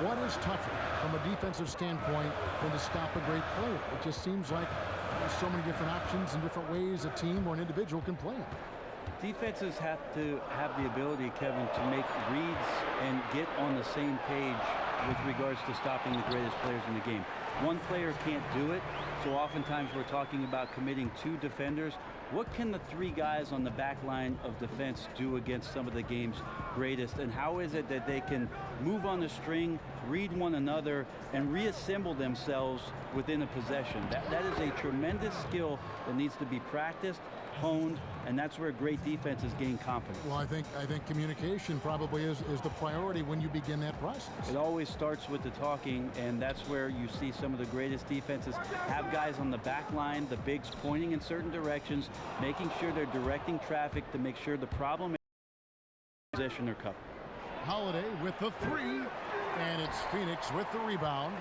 What is tougher from a defensive standpoint than to stop a great player? It just seems like there's so many different options and different ways a team or an individual can play it. Defenses have to have the ability, Kevin, to make reads and get on the same page with regards to stopping the greatest players in the game. One player can't do it, so oftentimes we're talking about committing 2 defenders. What can the 3 guys on the back line of defense do against some of the game's greatest, and how is it that they can move on the string, read one another, and reassemble themselves within a possession? That is a tremendous skill that needs to be practiced, honed, and that's where great defenses gain confidence. Well, I think communication probably is the priority when you begin that process. It always starts with the talking, and that's where you see some of the greatest defenses have guys on the back line, the bigs pointing in certain directions, making sure they're directing traffic to make sure the problem is possession or cover. Holiday with the 3, and it's Phoenix with the rebound.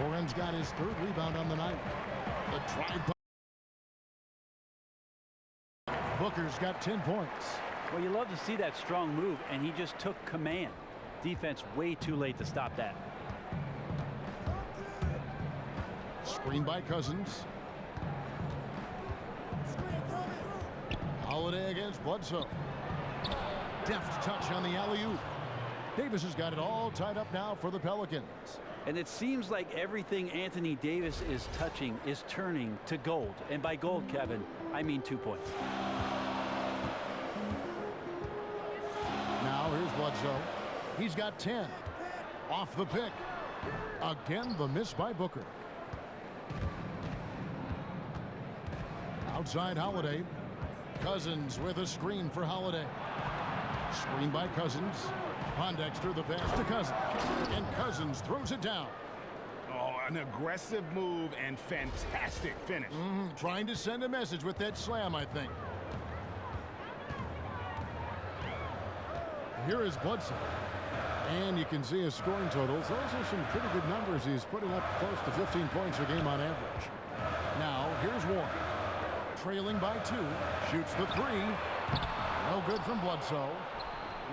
Warren's got his 3rd rebound on the night. The drive. Booker's got 10 points. Well, you love to see that strong move, and he just took command. Defense way too late to stop that. Screen by Cousins. Holiday against Bledsoe. Deft touch on the alley-oop. Davis has got it all tied up now for the Pelicans. And it seems like everything Anthony Davis is touching is turning to gold. And by gold, Kevin, I mean 2 points. Now here's Bledsoe. He's got 10. Off the pick. Again, the miss by Booker. Outside Holiday. Cousins with a screen for Holiday. Screen by Cousins. Pondexter the pass to Cousins. And Cousins throws it down. Oh, an aggressive move and fantastic finish. Trying to send a message with that slam, I think. Here is Bledsoe. And you can see his scoring totals. Those are some pretty good numbers. He's putting up close to 15 points a game on average. Now, here's Warren. Trailing by 2. Shoots the 3. No good from Bledsoe.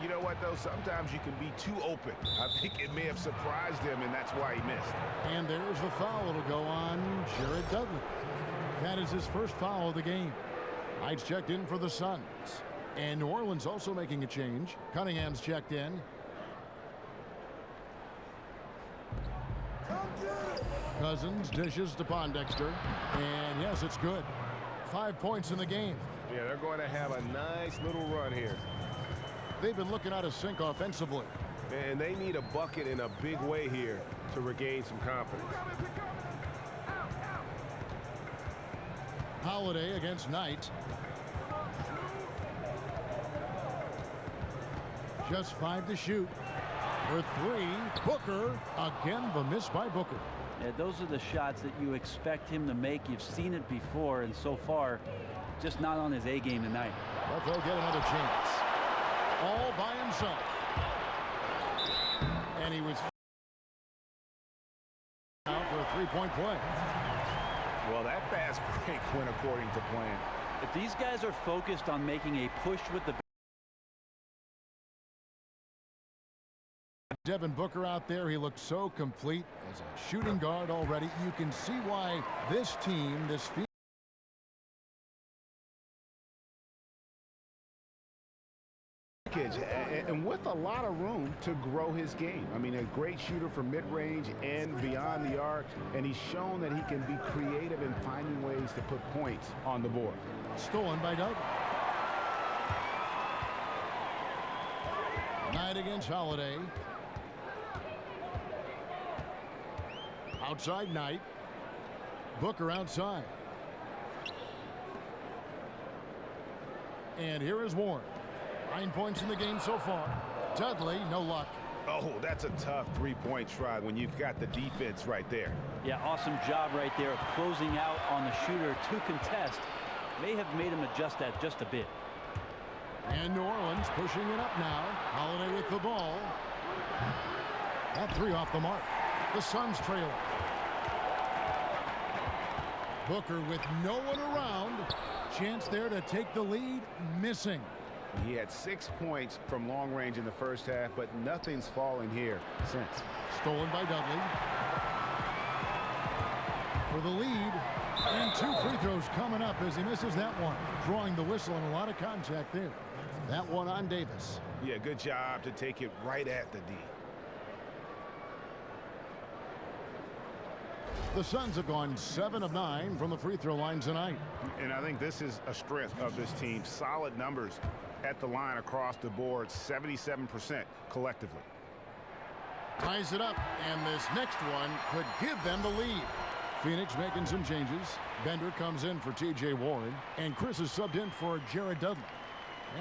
You know what, though? Sometimes you can be too open. I think it may have surprised him, and that's why he missed. And there's the foul. It'll go on Jared Dudley. That is his first foul of the game. Knight's checked in for the Suns. And New Orleans also making a change. Cunningham's checked in. Cousins dishes to Pondexter. And yes, it's good. 5 points in the game. Yeah, they're going to have a nice little run here. They've been looking out of sync offensively. And they need a bucket in a big way here to regain some confidence. Holiday against Knight. Just 5 to shoot. For 3, Booker. Again, the miss by Booker. Yeah, those are the shots that you expect him to make. You've seen it before, and so far, just not on his A game tonight. But they'll get another chance. All by himself. And he was out for a 3-point play. Well, that fast break went according to plan. If these guys are focused on making a push with the Devin Booker out there, he looked so complete as a shooting guard already. You can see why this team, this and with a lot of room to grow his game. I mean, a great shooter from mid-range and beyond the arc, and he's shown that he can be creative in finding ways to put points on the board. Stolen by Doug. Knight against Holiday. Outside Knight. Booker outside. And here is Warren. 9 points in the game so far. Dudley, no luck. Oh, that's a tough three-point try when you've got the defense right there. Yeah, awesome job right there of closing out on the shooter to contest. May have made him adjust that just a bit. And New Orleans pushing it up now. Holiday with the ball. That three off the mark. The Suns trail. Booker with no one around. Chance there to take the lead. Missing. He had 6 points from long range in the first half, but nothing's fallen here since. Stolen by Dudley. For the lead. And 2 free throws coming up as he misses that one. Drawing the whistle and a lot of contact there. That one on Davis. Yeah, good job to take it right at the D. The Suns have gone 7 of 9 from the free throw line tonight. And I think this is a strength of this team. Solid numbers at the line across the board. 77% collectively. Ties it up, and this next one could give them the lead. Phoenix making some changes. Bender comes in for T.J. Warren, and Chris is subbed in for Jared Dudley.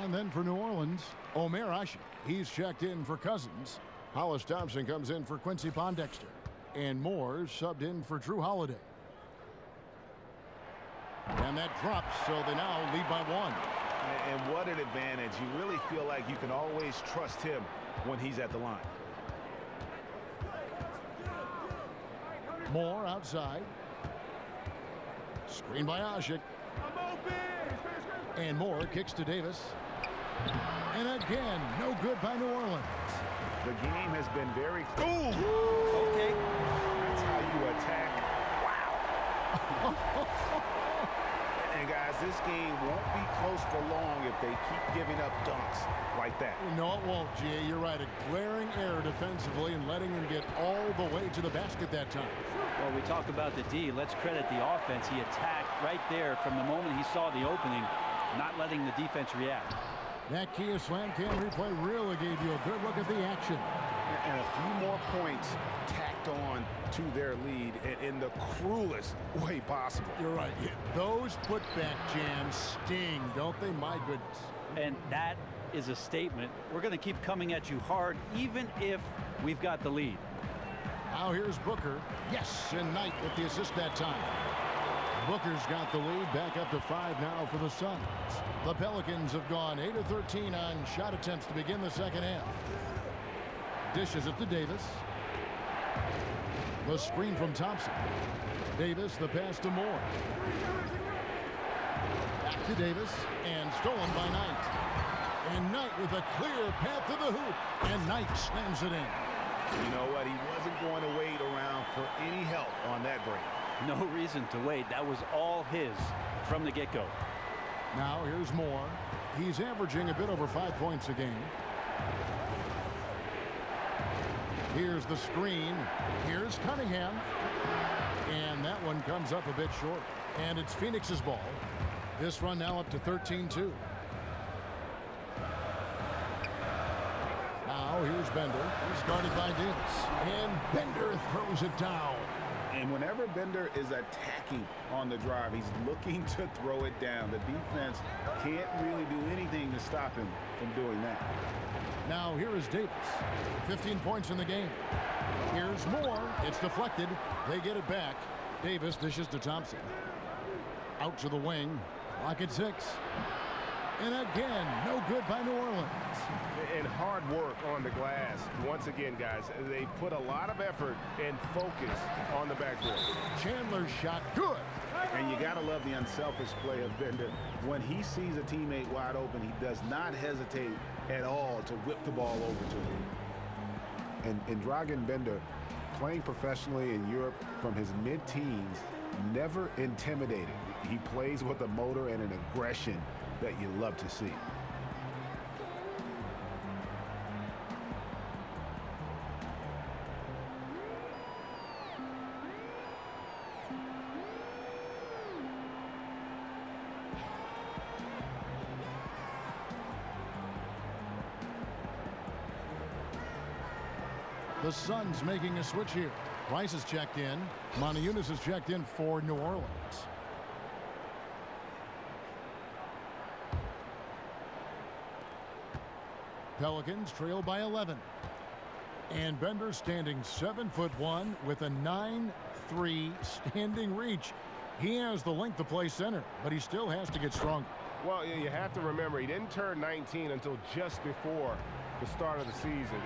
And then for New Orleans, Omer Asik. He's checked in for Cousins. Hollis Thompson comes in for Quincy Pondexter. And Moore subbed in for Drew Holiday. And that drops, so they now lead by 1. And what an advantage. You really feel like you can always trust him when he's at the line. Moore outside. Screen by Asik. And Moore kicks to Davis. And again, no good by New Orleans. The game has been very... Ooh! Okay. That's how you attack. Wow. And guys, this game won't be close for long if they keep giving up dunks like that. No, it won't, G.A. You're right. A glaring error defensively and letting him get all the way to the basket that time. Well, we talk about the D. Let's credit the offense. He attacked right there from the moment he saw the opening, not letting the defense react. That Kia Slam Cam replay really gave you a good look at the action. And a few more points tacked on to their lead in the cruelest way possible. You're right. Yeah. Those putback jams sting, don't they? My goodness. And that is a statement. We're going to keep coming at you hard, even if we've got the lead. Now here's Booker. Yes, and Knight with the assist that time. Booker's got the lead, back up to 5 now for the Suns. The Pelicans have gone 8 of 13 on shot attempts to begin the second half. Dishes it to Davis. The screen from Thompson. Davis, the pass to Moore. Back to Davis, and stolen by Knight. And Knight with a clear path to the hoop, and Knight slams it in. You know what? He wasn't going to wait around for any help on that break. No reason to wait. That was all his from the get-go. Now here's Moore. He's averaging a bit over 5 points a game. Here's the screen. Here's Cunningham. And that one comes up a bit short. And it's Phoenix's ball. This run now up to 13-2. Now here's Bender. He's guarded by Davis. And Bender throws it down. And whenever Bender is attacking on the drive, he's looking to throw it down. The defense can't really do anything to stop him from doing that. Now here is Davis. 15 points in the game. Here's Moore. It's deflected. They get it back. Davis dishes to Thompson. Out to the wing. Clock at 6. And again, no good by New Orleans. And hard work on the glass. Once again, guys, they put a lot of effort and focus on the backboard. Chandler's shot, good. And you got to love the unselfish play of Bender. When he sees a teammate wide open, he does not hesitate at all to whip the ball over to him. And Dragan Bender, playing professionally in Europe from his mid-teens, never intimidated. He plays with a motor and an aggression that you love to see. The Suns making a switch here. Price is checked in. Moniunas is checked in for New Orleans. Pelicans trail by 11. And Bender standing 7'1" with a 9'3" standing reach. He has the length to play center, but he still has to get stronger. Well, you have to remember, he didn't turn 19 until just before the start of the season.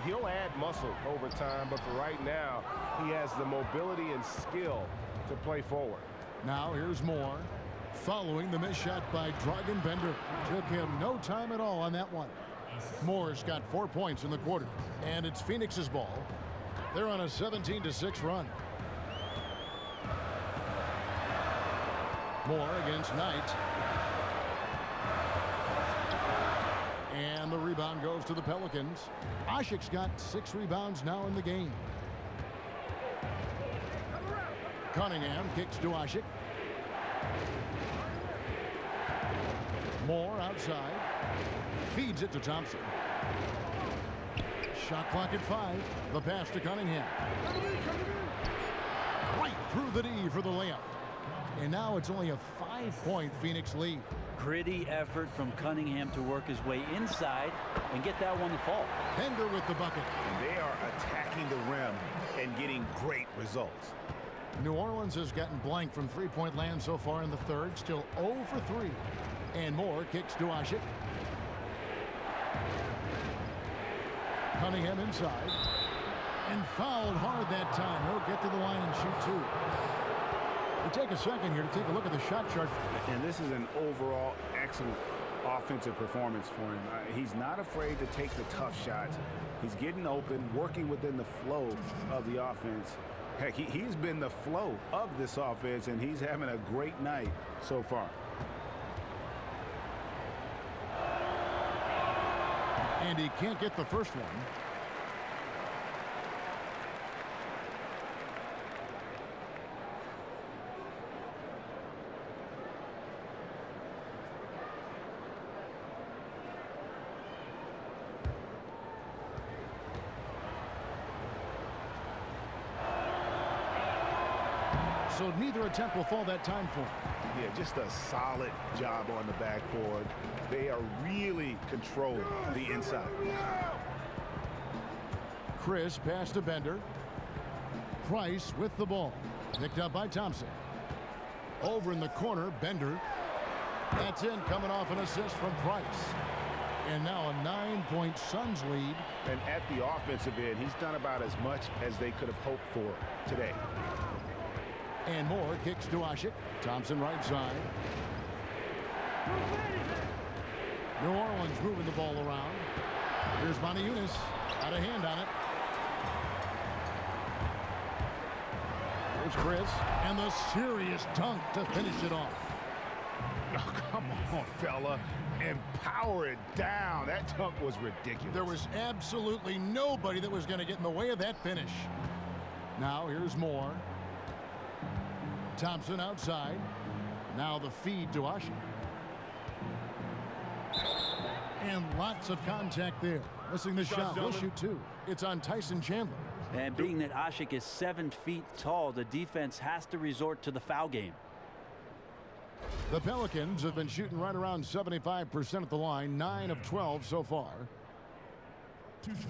He'll add muscle over time, but for right now, he has the mobility and skill to play forward. Now here's Moore. Following the missed shot by Dragan Bender. Took him no time at all on that one. Moore's got 4 points in the quarter, and it's Phoenix's ball. They're on a 17-6 run. Moore against Knight. And the rebound goes to the Pelicans. Asik's got 6 rebounds now in the game. Cunningham kicks to Asik. Moore outside. Feeds it to Thompson. Shot clock at 5. The pass to Cunningham. Right through the D for the layup. And now it's only a 5-point Phoenix lead. Gritty effort from Cunningham to work his way inside and get that one to fall. Bender with the bucket. And they are attacking the rim and getting great results. New Orleans has gotten blank from three-point land so far in the third. Still 0 for 3. And Moore kicks to Asik. Cunningham inside. And fouled hard that time. He'll get to the line and shoot 2. We'll take a second here to take a look at the shot chart. And this is an overall excellent offensive performance for him. He's not afraid to take the tough shots. He's getting open, working within the flow of the offense. Heck, he's been the flow of this offense, and he's having a great night so far. And he can't get the first one. So neither attempt will fall that time for him. Yeah, just a solid job on the backboard. They are really controlling the inside. Chris pass to Bender. Price with the ball. Picked up by Thompson. Over in the corner, Bender. That's in, coming off an assist from Price. And now a 9-point Suns lead. And at the offensive end, he's done about as much as they could have hoped for today. And Moore kicks to Asik. Thompson right side. New Orleans moving the ball around. Here's Moniunas. Got a hand on it. Here's Chris. And the serious dunk to finish it off. Oh, come on, fella. And power it down. That dunk was ridiculous. There was absolutely nobody that was going to get in the way of that finish. Now here's Moore. Thompson outside. Now the feed to Asik. And lots of contact there. Missing the shot. He'll shoot 2. It's on Tyson Chandler. And being that Asik is 7 feet tall, the defense has to resort to the foul game. The Pelicans have been shooting right around 75% at the line. 9 of 12 so far. 2 shots.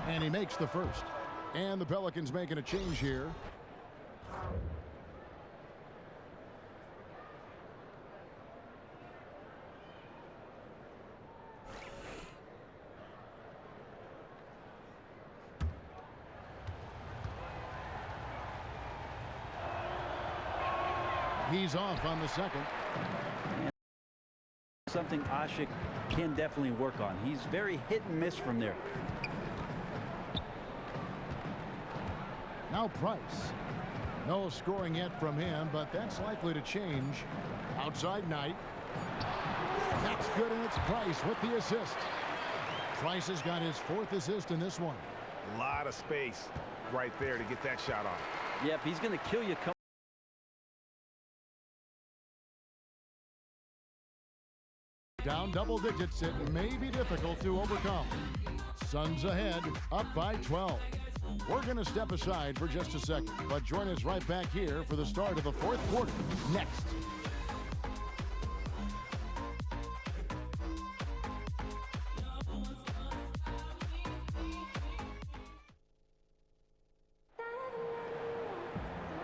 And he makes the first. And the Pelicans making a change here. He's off on the second. Something Asik can definitely work on. He's very hit and miss from there. Now Price. No scoring yet from him, but that's likely to change. Outside Knight. That's good, and it's Price with the assist. Price has got his 4th assist in this one. A lot of space right there to get that shot off. Yep, he's going to kill you. Down double digits, it may be difficult to overcome. Suns ahead, up by 12. We're going to step aside for just a second, but join us right back here for the start of the fourth quarter next.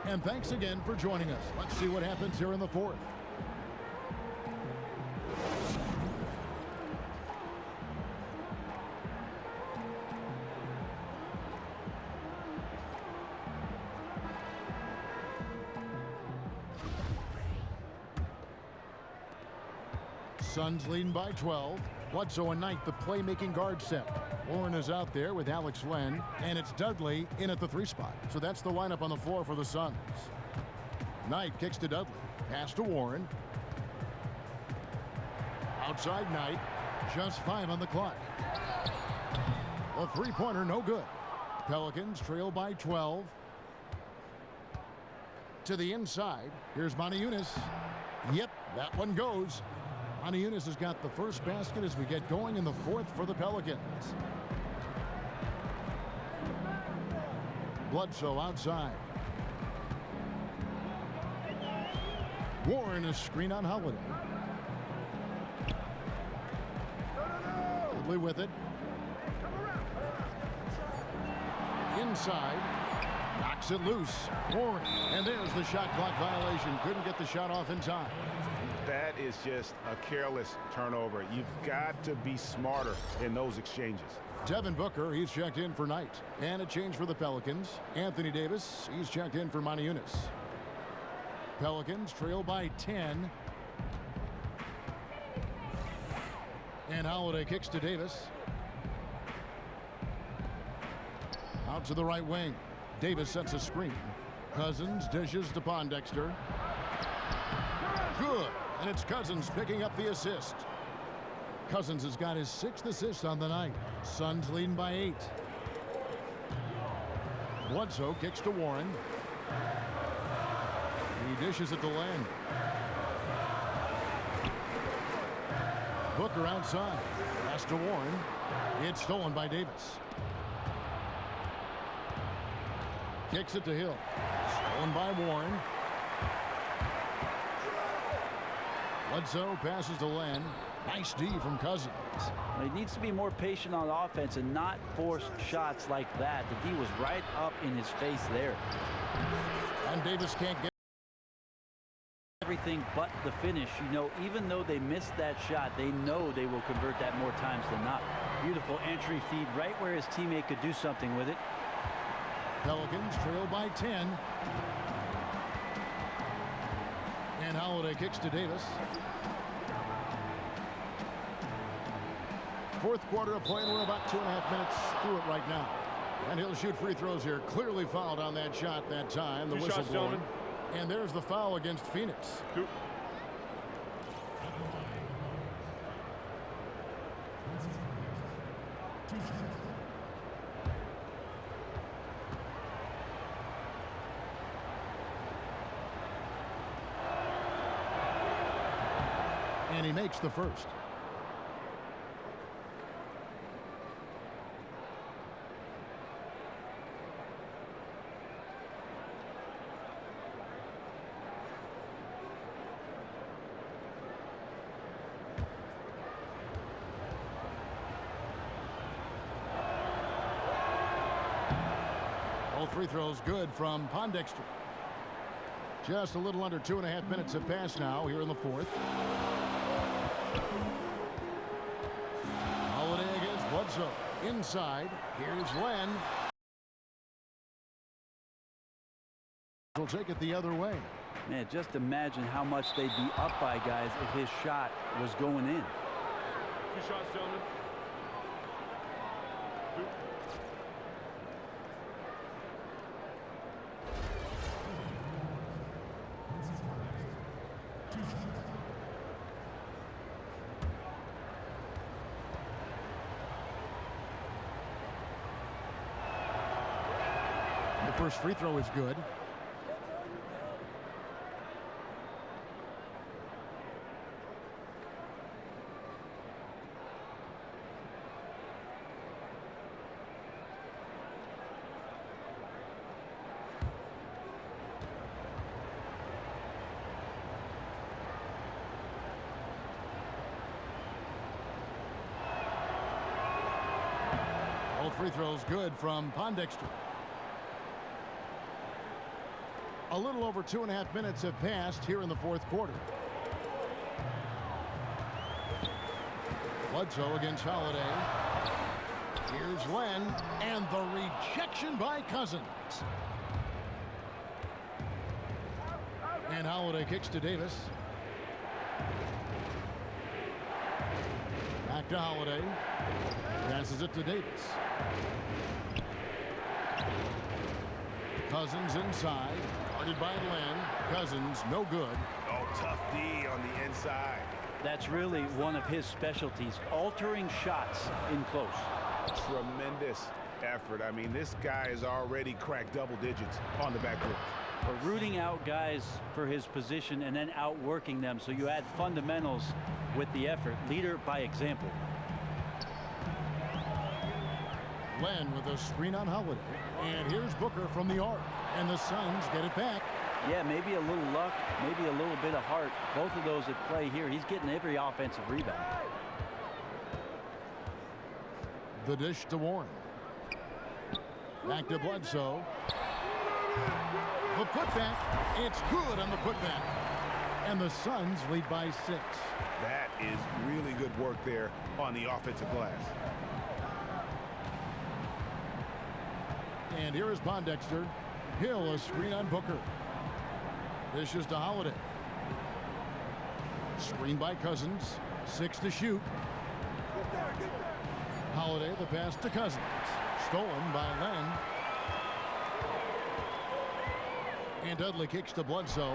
And thanks again for joining us. Let's see what happens here in the fourth. Suns leading by 12. Bledsoe and Knight, the playmaking guard set. Warren is out there with Alex Len, and it's Dudley in at the 3 spot. So that's the lineup on the floor for the Suns. Knight kicks to Dudley. Pass to Warren. Outside Knight. Just 5 on the clock. The three-pointer no good. Pelicans trail by 12. To the inside. Here's Moniunas. Yep, that one goes. Moniunas has got the first basket as we get going in the fourth for the Pelicans. Bledsoe outside. Warren is screen on Holiday. Dudley with it. Inside. Knocks it loose. Warren. And there's the shot clock violation. Couldn't get the shot off in time. That is just a careless turnover. You've got to be smarter in those exchanges. Devin Booker, he's checked in for Knight. And a change for the Pelicans. Anthony Davis, he's checked in for Moniunas. Pelicans trail by 10. And Holiday kicks to Davis. Out to the right wing. Davis sets a screen. Cousins dishes to Pondexter. Good. And it's Cousins picking up the assist. Cousins has got his 6th assist on the night. Suns leading by 8. Bledsoe kicks to Warren. He dishes it to Len. Booker outside. Pass to Warren. It's stolen by Davis. Kicks it to Hill. Stolen by Warren. Bledsoe passes to Len. Nice D from Cousins. He needs to be more patient on offense and not force shots like that. The D was right up in his face there. And Davis can't get everything but the finish. You know, even though they missed that shot, they know they will convert that more times than not. Beautiful entry feed right where his teammate could do something with it. Pelicans trail by 10. And Holiday kicks to Davis. Fourth quarter of play, and we're about 2.5 minutes through it right now. And he'll shoot free throws here. Clearly fouled on that shot that time. The whistle blowing. And there's the foul against Phoenix. 2. And he makes the first. All free throws good from Pondexter. Just a little under 2.5 minutes have passed now here in the fourth. Holiday against Bledsoe. Inside. Here's Len. He'll take it the other way. Man, just imagine how much they'd be up by, guys, if his shot was going in. 2 shots, gentlemen. 2. The first free throw is good. free throw's good from Pondexter. A little over 2.5 minutes have passed here in the fourth quarter. Bledsoe against Holiday. Here's Len, and the rejection by Cousins. And Holiday kicks to Davis. Back to Holiday. Passes it to Davis. Cousins inside. Guarded by Len. Cousins no good. Oh, tough D on the inside. That's really one of his specialties, altering shots in close. Tremendous effort. I mean, this guy has already cracked double digits on the backcourt. But rooting out guys for his position and then outworking them, so you add fundamentals with the effort. Leader by example. Len with a screen on Holiday. And here's Booker from the arc. And the Suns get it back. Yeah, maybe a little luck, maybe a little bit of heart. Both of those at play here. He's getting every offensive rebound. The dish to Warren. Back to Bledsoe. The putback. It's good on the putback. And the Suns lead by 6. That is really good work there on the offensive glass. And here is Pondexter. Hill a screen on Booker. Dishes to Holiday. Screen by Cousins. 6 to shoot. Holiday the pass to Cousins. Stolen by Len. And Dudley kicks to Bledsoe.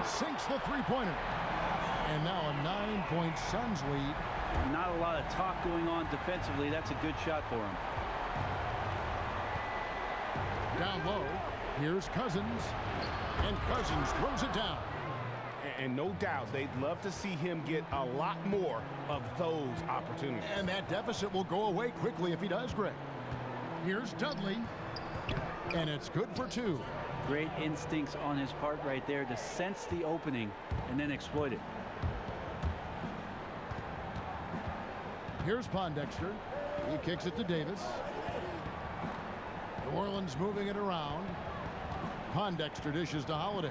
Sinks the three-pointer. And now a 9-point Suns lead. Not a lot of talk going on defensively. That's a good shot for him. Down low. Here's Cousins. And Cousins throws it down. And no doubt they'd love to see him get a lot more of those opportunities. And that deficit will go away quickly if he does, Greg. Here's Dudley. And it's good for 2. Great instincts on his part right there to sense the opening and then exploit it. Here's Pondexter. He kicks it to Davis. New Orleans moving it around. Pondexter dishes to Holiday.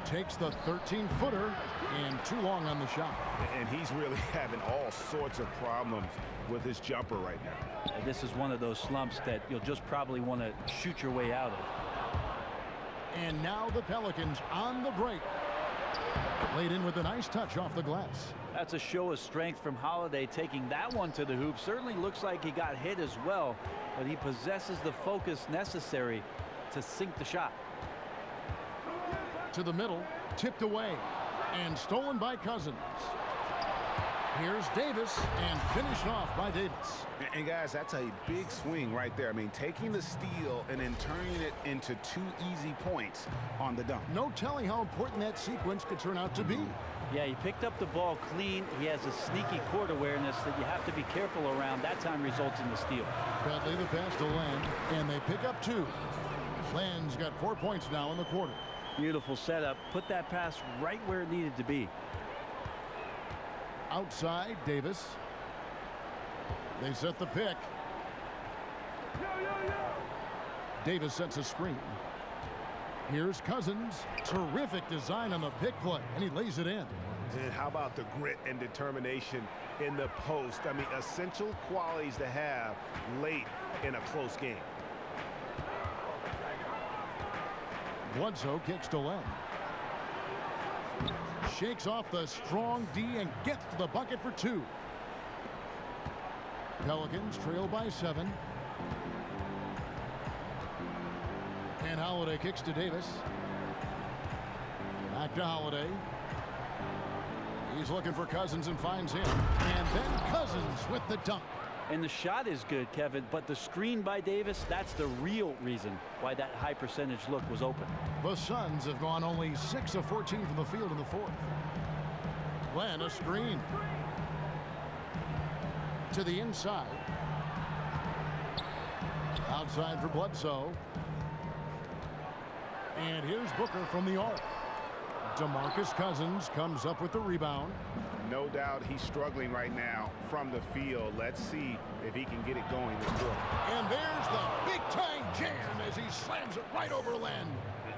Takes the 13-footer and too long on the shot. And he's really having all sorts of problems with his jumper right now. This is one of those slumps that you'll just probably want to shoot your way out of. And now the Pelicans on the break. Laid in with a nice touch off the glass. That's a show of strength from Holiday, taking that one to the hoop. Certainly looks like he got hit as well, but he possesses the focus necessary to sink the shot. To the middle, tipped away, and stolen by Cousins. Here's Davis, and finished off by Davis. And guys, that's a big swing right there. I mean, taking the steal and then turning it into 2 easy points on the dunk. No telling how important that sequence could turn out to be. Yeah, he picked up the ball clean. He has a sneaky court awareness that you have to be careful around. That time results in the steal. Bradley the pass to Len, and they pick up 2. Len's got 4 points now in the quarter. Beautiful setup. Put that pass right where it needed to be. Outside, Davis. They set the pick. Davis sets a screen. Here's Cousins. Terrific design on the pick play, and he lays it in. And how about the grit and determination in the post? I mean, essential qualities to have late in a close game. Bledsoe kicks to Len. Shakes off the strong D and gets to the bucket for 2. Pelicans trail by 7. And Holiday kicks to Davis. Back to Holiday. He's looking for Cousins and finds him. And then Cousins with the dunk. And the shot is good, Kevin, but the screen by Davis, that's the real reason why that high percentage look was open. The Suns have gone only 6 of 14 from the field in the fourth. Len a screen. To the inside. Outside for Bledsoe. And here's Booker from the arc. DeMarcus Cousins comes up with the rebound. No doubt he's struggling right now from the field. Let's see if he can get it going this quarter. And there's the big-time jam as he slams it right over Len.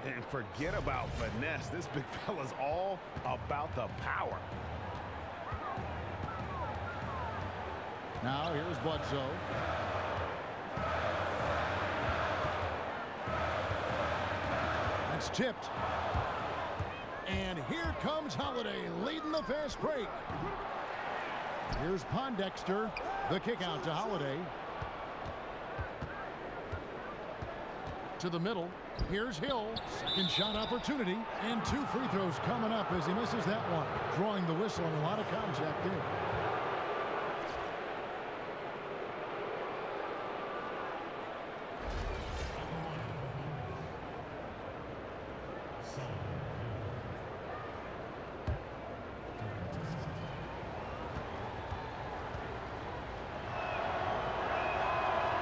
And forget about finesse. This big fella's all about the power. Now here's Bledsoe. That's tipped. And here comes Holiday leading the fast break. Here's Pondexter. The kick out to Holiday. To the middle. Here's Hill. Second shot opportunity. And 2 free throws coming up as he misses that one. Drawing the whistle and a lot of contact there.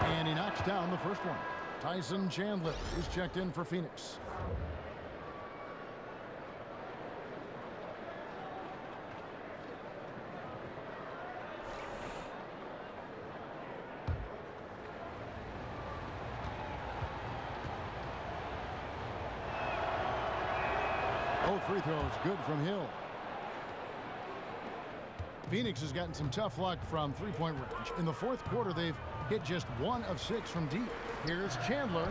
And he knocks down the first one. Tyson Chandler is checked in for Phoenix. Both free throws good from Hill. Phoenix has gotten some tough luck from three-point range. In the fourth quarter, they've hit just 1 of 6 from deep. Here's Chandler.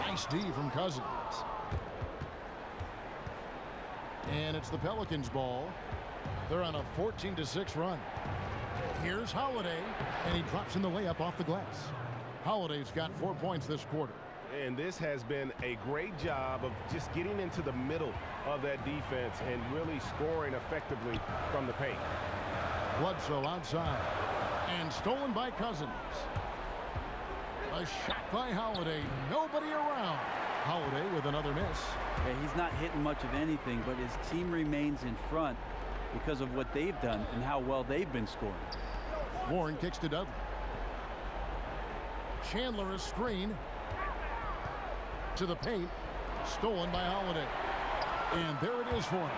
Nice D from Cousins. And it's the Pelicans' ball. They're on a 14-6 run. Here's Holiday, and he drops in the layup off the glass. Holiday's got 4 points this quarter. And this has been a great job of just getting into the middle of that defense and really scoring effectively from the paint. Bledsoe outside. And stolen by Cousins. A shot by Holiday. Nobody around. Holiday with another miss. Yeah, he's not hitting much of anything, but his team remains in front because of what they've done and how well they've been scoring. Warren kicks to Dudley. Chandler is screen. To the paint. Stolen by Holiday. And there it is for him.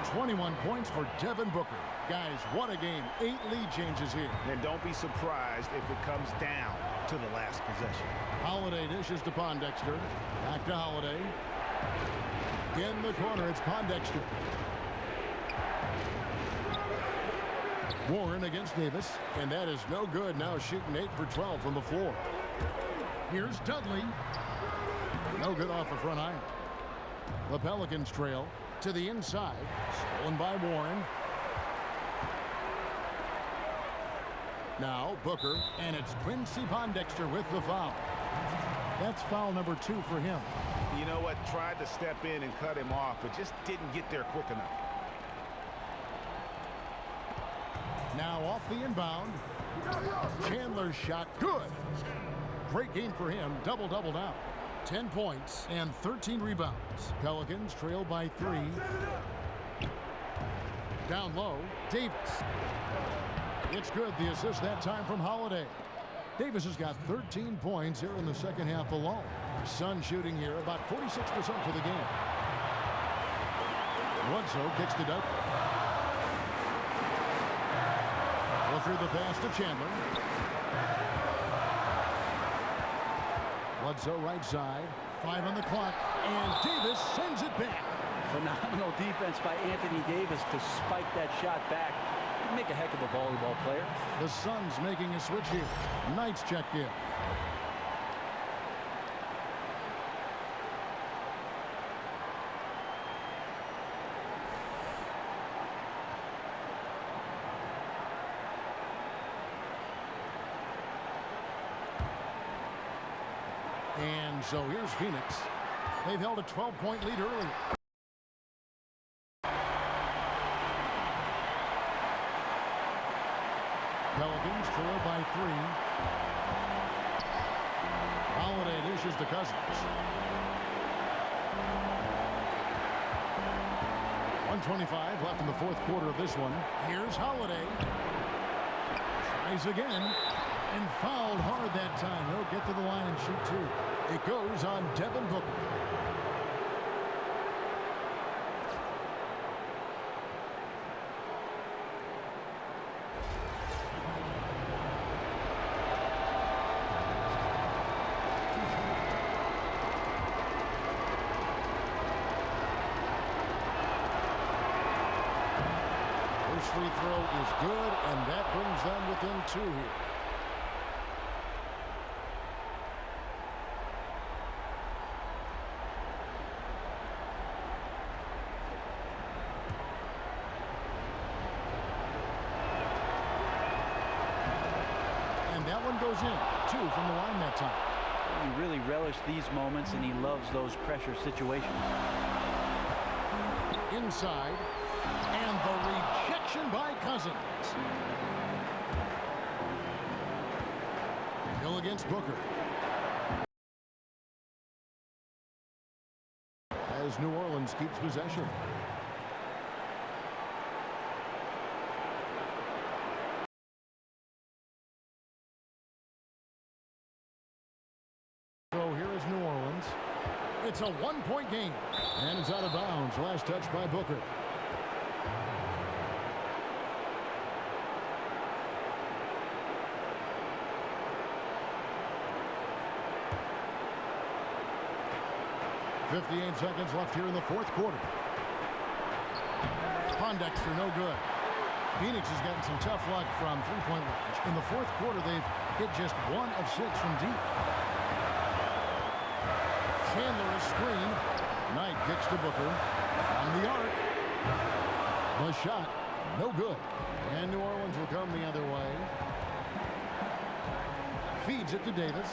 21 points for Devin Booker. Guys, what a game. 8 lead changes here. And don't be surprised if it comes down to the last possession. Holiday dishes to Pondexter. Back to Holiday. In the corner, it's Pondexter. Warren against Davis. And that is no good. Now shooting 8 for 12 from the floor. Here's Dudley. No good off the front iron. The Pelicans trail to the inside. Stolen by Warren. Now Booker, and it's Quincy Pondexter with the foul. That's foul number 2 for him. You know what? Tried to step in and cut him off, but just didn't get there quick enough. Now off the inbound. Chandler's shot good. Great game for him. Double-double now. 10 points and 13 rebounds. Pelicans trail by 3. Down low, Davis. It's good. The assist that time from Holiday. Davis has got 13 points here in the second half alone. Sun shooting here about 46% for the game. Bledsoe kicks to Dudley. Booker the pass to Chandler. Bledsoe right side. 5 on the clock. And Davis sends it back. Phenomenal defense by Anthony Davis to spike that shot back. He'd make a heck of a volleyball player. The Suns making a switch here. Knights checked in. And so here's Phoenix. They've held a 12-point lead earlier. Pelicans trail by 3. Holiday dishes to Cousins. 1:25 left in the fourth quarter of this one. Here's Holiday. Tries again. And fouled hard that time. He'll get to the line and shoot 2. It goes on Devin Booker. free throw is good, and that brings them within 2 here. And that one goes in. 2 from the line that time. He really relished these moments, and he loves those pressure situations. Inside, and the rejection by Cousins. Hill against Booker. As New Orleans keeps possession. So here is New Orleans. It's a 1-point game. And it's out of bounds. Last touch by Booker. .58 seconds left here in the 4th quarter. Pondexter, no good. Phoenix has gotten some tough luck from three-point range. In the 4th quarter, they've hit just 1 of 6 from deep. Chandler is screen. Knight kicks to Booker. On the arc. The shot, no good. And New Orleans will come the other way. Feeds it to Davis.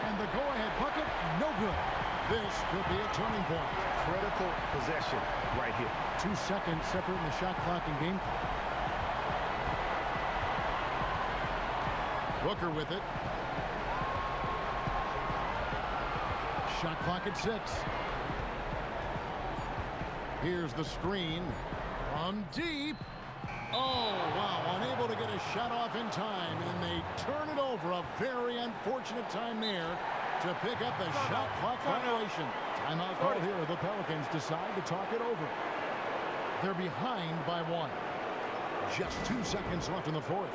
And the go-ahead bucket, no good. This could be a turning point. Critical possession right here. 2 seconds separating the shot clock and game clock. Booker with it. Shot clock at 6. Here's the screen from deep. Oh, wow, unable to get a shot off in time, and they turn it over. A very unfortunate time there to pick up the shot clock violation. Timeout call here. The Pelicans decide to talk it over. They're behind by 1. Just 2 seconds left in the 4th.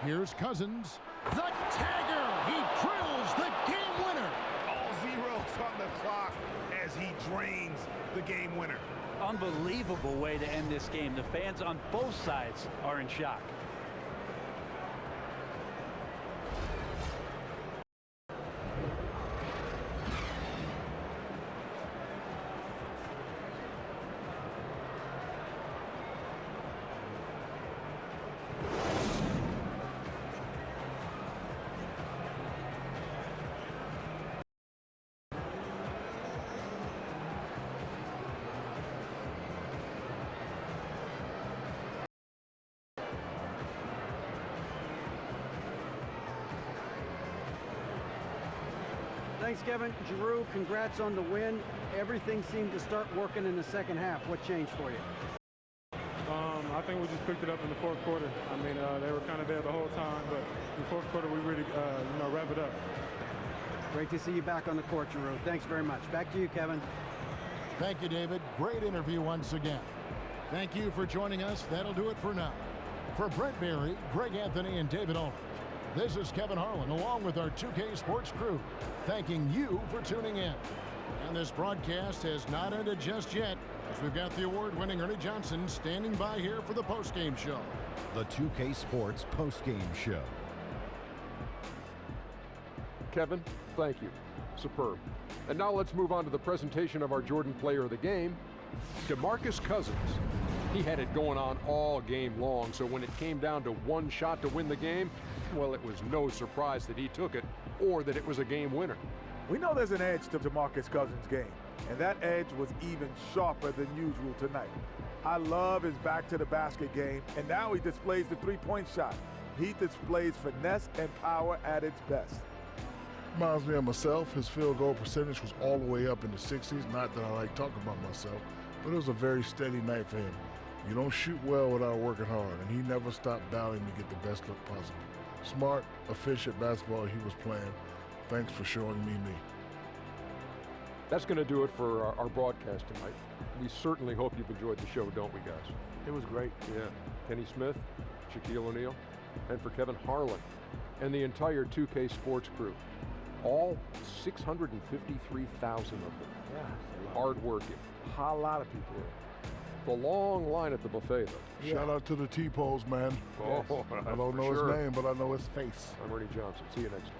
Here's Cousins. The tagger. He drills the game winner. All zeros on the clock as he drains the game winner. Unbelievable way to end this game. The fans on both sides are in shock. Thanks, Kevin. Giroux, congrats on the win. Everything seemed to start working in the second half. What changed for you? I think we just picked it up in the 4th quarter. I mean, they were kind of there the whole time, but in the 4th quarter, we really, wrap it up. Great to see you back on the court, Giroux. Thanks very much. Back to you, Kevin. Thank you, David. Great interview once again. Thank you for joining us. That'll do it for now. For Brent Berry, Greg Anthony, and David Ulrich, this is Kevin Harlan, along with our 2K Sports crew, thanking you for tuning in. And this broadcast has not ended just yet, as we've got the award-winning Ernie Johnson standing by here for the postgame show. The 2K Sports postgame show. Kevin, thank you. Superb. And now let's move on to the presentation of our Jordan Player of the Game, DeMarcus Cousins. He had it going on all game long, so when it came down to one shot to win the game, well, it was no surprise that he took it or that it was a game winner. We know there's an edge to DeMarcus Cousins' game, and that edge was even sharper than usual tonight. I love his back-to-the-basket game, and now he displays the three-point shot. He displays finesse and power at its best. Reminds me of myself. His field goal percentage was all the way up in the 60s. Not that I like talking about myself, but it was a very steady night for him. You don't shoot well without working hard, and he never stopped battling to get the best look possible. Smart, efficient basketball he was playing. Thanks for showing me. That's going to do it for our broadcast tonight. We certainly hope you've enjoyed the show, don't we, guys? It was great. Yeah. Kenny Smith, Shaquille O'Neal, and for Kevin Harlan, and the entire 2K Sports crew. All 653,000 of them. Yeah. Hard-working. A lot of people. The long line at the buffet, though. Shout out to the T-Pose, man. Oh, I don't know his name, but I know his face. I'm Ernie Johnson. See you next time.